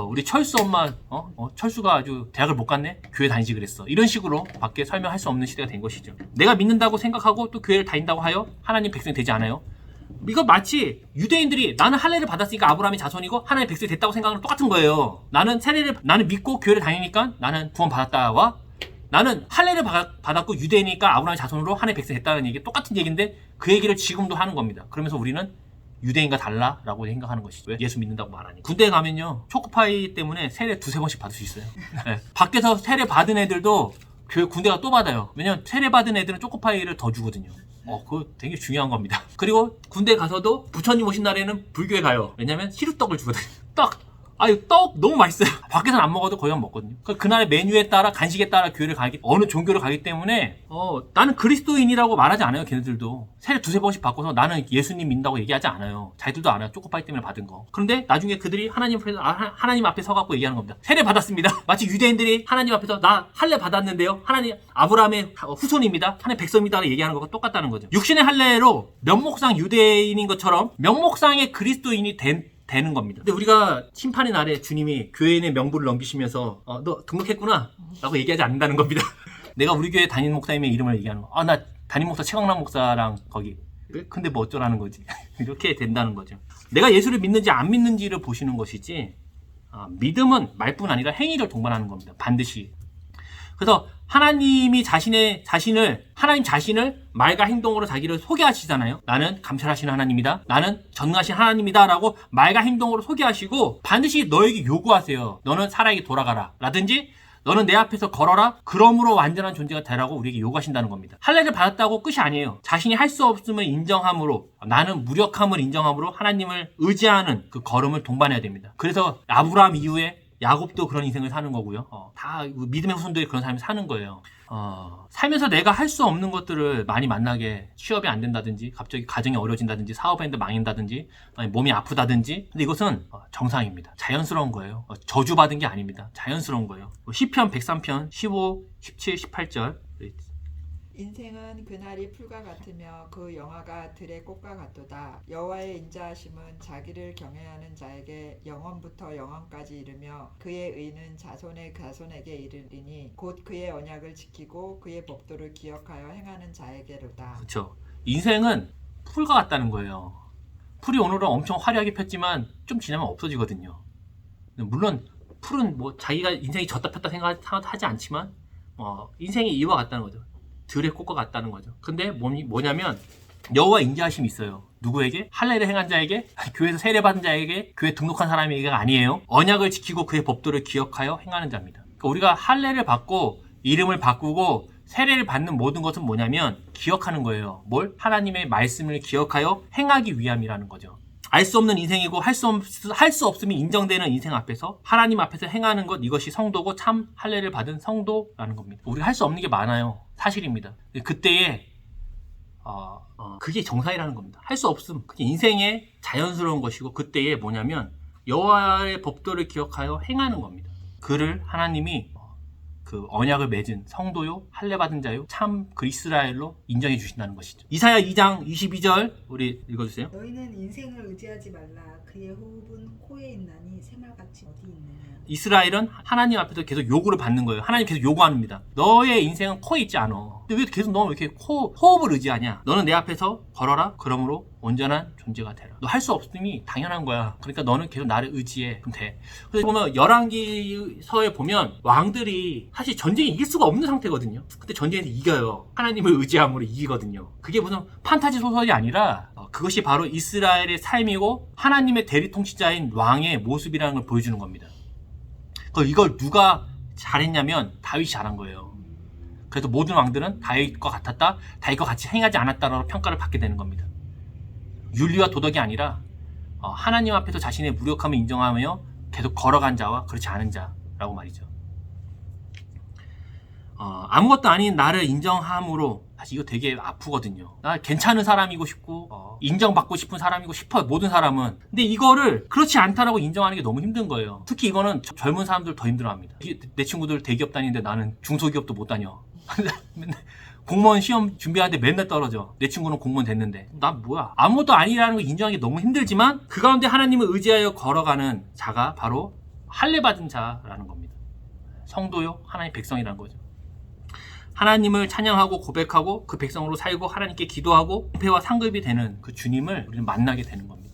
Speaker 1: 우리 철수 엄마, 철수가 아주 대학을 못 갔네? 교회 다니지 그랬어. 이런 식으로 밖에 설명할 수 없는 시대가 된 것이죠. 내가 믿는다고 생각하고 또 교회를 다닌다고 하여 하나님 백성이 되지 않아요? 이거 마치 유대인들이 나는 할례를 받았으니까 아브라함의 자손이고 하나님의 백성이 됐다고 생각하는 똑같은 거예요. 나는 믿고 교회를 다니니까 나는 구원 받았다와 나는 할례를 받았고 유대인이니까 아브라함의 자손으로 하나님의 백성이 됐다는 얘기 똑같은 얘기인데 그 얘기를 지금도 하는 겁니다. 그러면서 우리는 유대인과 달라라고 생각하는 것이죠. 왜? 예수 믿는다고 말하니. 군대에 가면요 초코파이 때문에 세례 두세 번씩 받을 수 있어요. 네. 밖에서 세례 받은 애들도 군대가 또 받아요. 왜냐면 세례 받은 애들은 초코파이를 더 주거든요. 그거 되게 중요한 겁니다. 그리고 군대 가서도 부처님 오신 날에는 불교에 가요. 왜냐면 시루떡을 주거든요. 떡 너무 맛있어요. 밖에서는 안 먹어도 거의 먹거든요. 그날의 메뉴에 따라 간식에 따라 어느 종교를 가기 때문에 나는 그리스도인이라고 말하지 않아요. 걔네들도 세례 두세 번씩 받고서 나는 예수님 믿는다고 얘기하지 않아요. 자기들도 알아요. 초코파이 때문에 받은 거. 그런데 나중에 그들이 하나님 앞에 서갖고 얘기하는 겁니다. 세례 받았습니다. 마치 유대인들이 하나님 앞에서 나 할례 받았는데요, 하나님 아브라함의 후손입니다, 하나님 백성입니다 얘기하는 거가 똑같다는 거죠. 육신의 할례로 면목상 유대인인 것처럼 면목상의 그리스도인이 되는 겁니다. 근데 우리가 심판의 날에 주님이 교회인의 명부를 넘기시면서 너 등록했구나 라고 얘기하지 않는다는 겁니다. 내가 우리 교회 담임 목사님의 이름을 얘기하는 거. 나 담임 목사 최강남 목사랑 거기. 근데 뭐 어쩌라는 거지. 이렇게 된다는 거죠. 내가 예수를 믿는지 안 믿는지를 보시는 것이지 믿음은 말뿐 아니라 행위를 동반하는 겁니다. 반드시. 그래서 하나님 자신을 말과 행동으로 자기를 소개하시잖아요. 나는 감찰하시는 하나님이다. 나는 전능하신 하나님이다. 라고 말과 행동으로 소개하시고 반드시 너에게 요구하세요. 너는 사라에게 돌아가라. 라든지 너는 내 앞에서 걸어라. 그러므로 완전한 존재가 되라고 우리에게 요구하신다는 겁니다. 할례를 받았다고 끝이 아니에요. 자신이 할 수 없음을 인정함으로, 나는 무력함을 인정함으로 하나님을 의지하는 그 걸음을 동반해야 됩니다. 그래서 아브라함 이후에 야곱도 그런 인생을 사는 거고요. 다 믿음의 후손들이 그런 삶을 사는 거예요. 살면서 내가 할 수 없는 것들을 많이 만나게, 취업이 안 된다든지 갑자기 가정이 어려워진다든지 사업이 망한다든지 몸이 아프다든지, 근데 이것은 정상입니다. 자연스러운 거예요. 저주받은 게 아닙니다. 자연스러운 거예요. 시편 103편 15, 17, 18절
Speaker 2: 인생은 그날이 풀과 같으며 그 영화가 들의 꽃과 같도다. 여호와의 인자하심은 자기를 경외하는 자에게 영원부터 영원까지 이르며 그의 의는 자손의 자손에게 이르리니 곧 그의 언약을 지키고 그의 법도를 기억하여 행하는 자에게로다.
Speaker 1: 그렇죠. 인생은 풀과 같다는 거예요. 풀이 오늘은 엄청 화려하게 폈지만 좀 지나면 없어지거든요. 물론 풀은 뭐 자기가 인생이 졌다 폈다 생각하지 않지만 인생이 이와 같다는 거죠. 들의 꽃과 같다는 거죠. 근데 뭐냐면 여호와 인자하심이 있어요. 누구에게? 할례를 행한 자에게, 교회에서 세례받은 자에게, 교회 등록한 사람에게가 아니에요. 언약을 지키고 그의 법도를 기억하여 행하는 자입니다. 그러니까 우리가 할례를 받고 이름을 바꾸고 세례를 받는 모든 것은 뭐냐면 기억하는 거예요. 뭘? 하나님의 말씀을 기억하여 행하기 위함이라는 거죠. 알 수 없는 인생이고 할 수 없음이 인정되는 인생 앞에서 하나님 앞에서 행하는 것, 이것이 성도고 참 할례를 받은 성도라는 겁니다. 우리가 할 수 없는 게 많아요. 사실입니다. 그때에 그게 정상이라는 겁니다. 할 수 없음, 그게 인생의 자연스러운 것이고 그때에 뭐냐면 여호와의 법도를 기억하여 행하는 겁니다. 그를 하나님이 그 언약을 맺은 성도요, 할례 받은 자요, 참 그 이스라엘로 인정해 주신다는 것이죠. 이사야 2장 22절 우리 읽어주세요.
Speaker 3: 너희는 인생을 의지하지 말라. 그의 호흡은 코에 있나니 새말같이 어디 있느냐.
Speaker 1: 이스라엘은 하나님 앞에서 계속 요구를 받는 거예요. 하나님 계속 요구합니다. 너의 인생은 코에 있지 않아. 근데 왜 계속 너 이렇게 호흡을 의지하냐? 너는 내 앞에서 걸어라. 그러므로 온전한 존재가 되라. 너 할 수 없음이 당연한 거야. 그러니까 너는 계속 나를 의지해. 그럼 돼. 그래서 보면 열왕기서에 보면 왕들이 사실 전쟁에 이길 수가 없는 상태거든요. 근데 전쟁에서 이겨요. 하나님을 의지함으로 이기거든요. 그게 무슨 판타지 소설이 아니라 그것이 바로 이스라엘의 삶이고 하나님의 대리 통치자인 왕의 모습이라는 걸 보여주는 겁니다. 이걸 누가 잘했냐면 다윗이 잘한 거예요. 그래서 모든 왕들은 다윗과 같았다, 다윗과 같이 행하지 않았다라고 평가를 받게 되는 겁니다. 윤리와 도덕이 아니라 하나님 앞에서 자신의 무력함을 인정하며 계속 걸어간 자와 그렇지 않은 자라고 말이죠. 아무것도 아닌 나를 인정함으로, 사실 이거 되게 아프거든요. 나 괜찮은 사람이고 싶고 인정받고 싶은 사람이고 싶어요, 모든 사람은. 근데 이거를 그렇지 않다라고 인정하는 게 너무 힘든 거예요. 특히 이거는 젊은 사람들 더 힘들어합니다. 내 친구들 대기업 다니는데 나는 중소기업도 못 다녀. 공무원 시험 준비하는데 맨날 떨어져. 내 친구는 공무원 됐는데 난 뭐야. 아무것도 아니라는 걸 인정하기 너무 힘들지만 그 가운데 하나님을 의지하여 걸어가는 자가 바로 할례 받은 자라는 겁니다. 성도요, 하나님 백성이라는 거죠. 하나님을 찬양하고 고백하고 그 백성으로 살고 하나님께 기도하고 형패와 상급이 되는 그 주님을 우리는 만나게 되는 겁니다.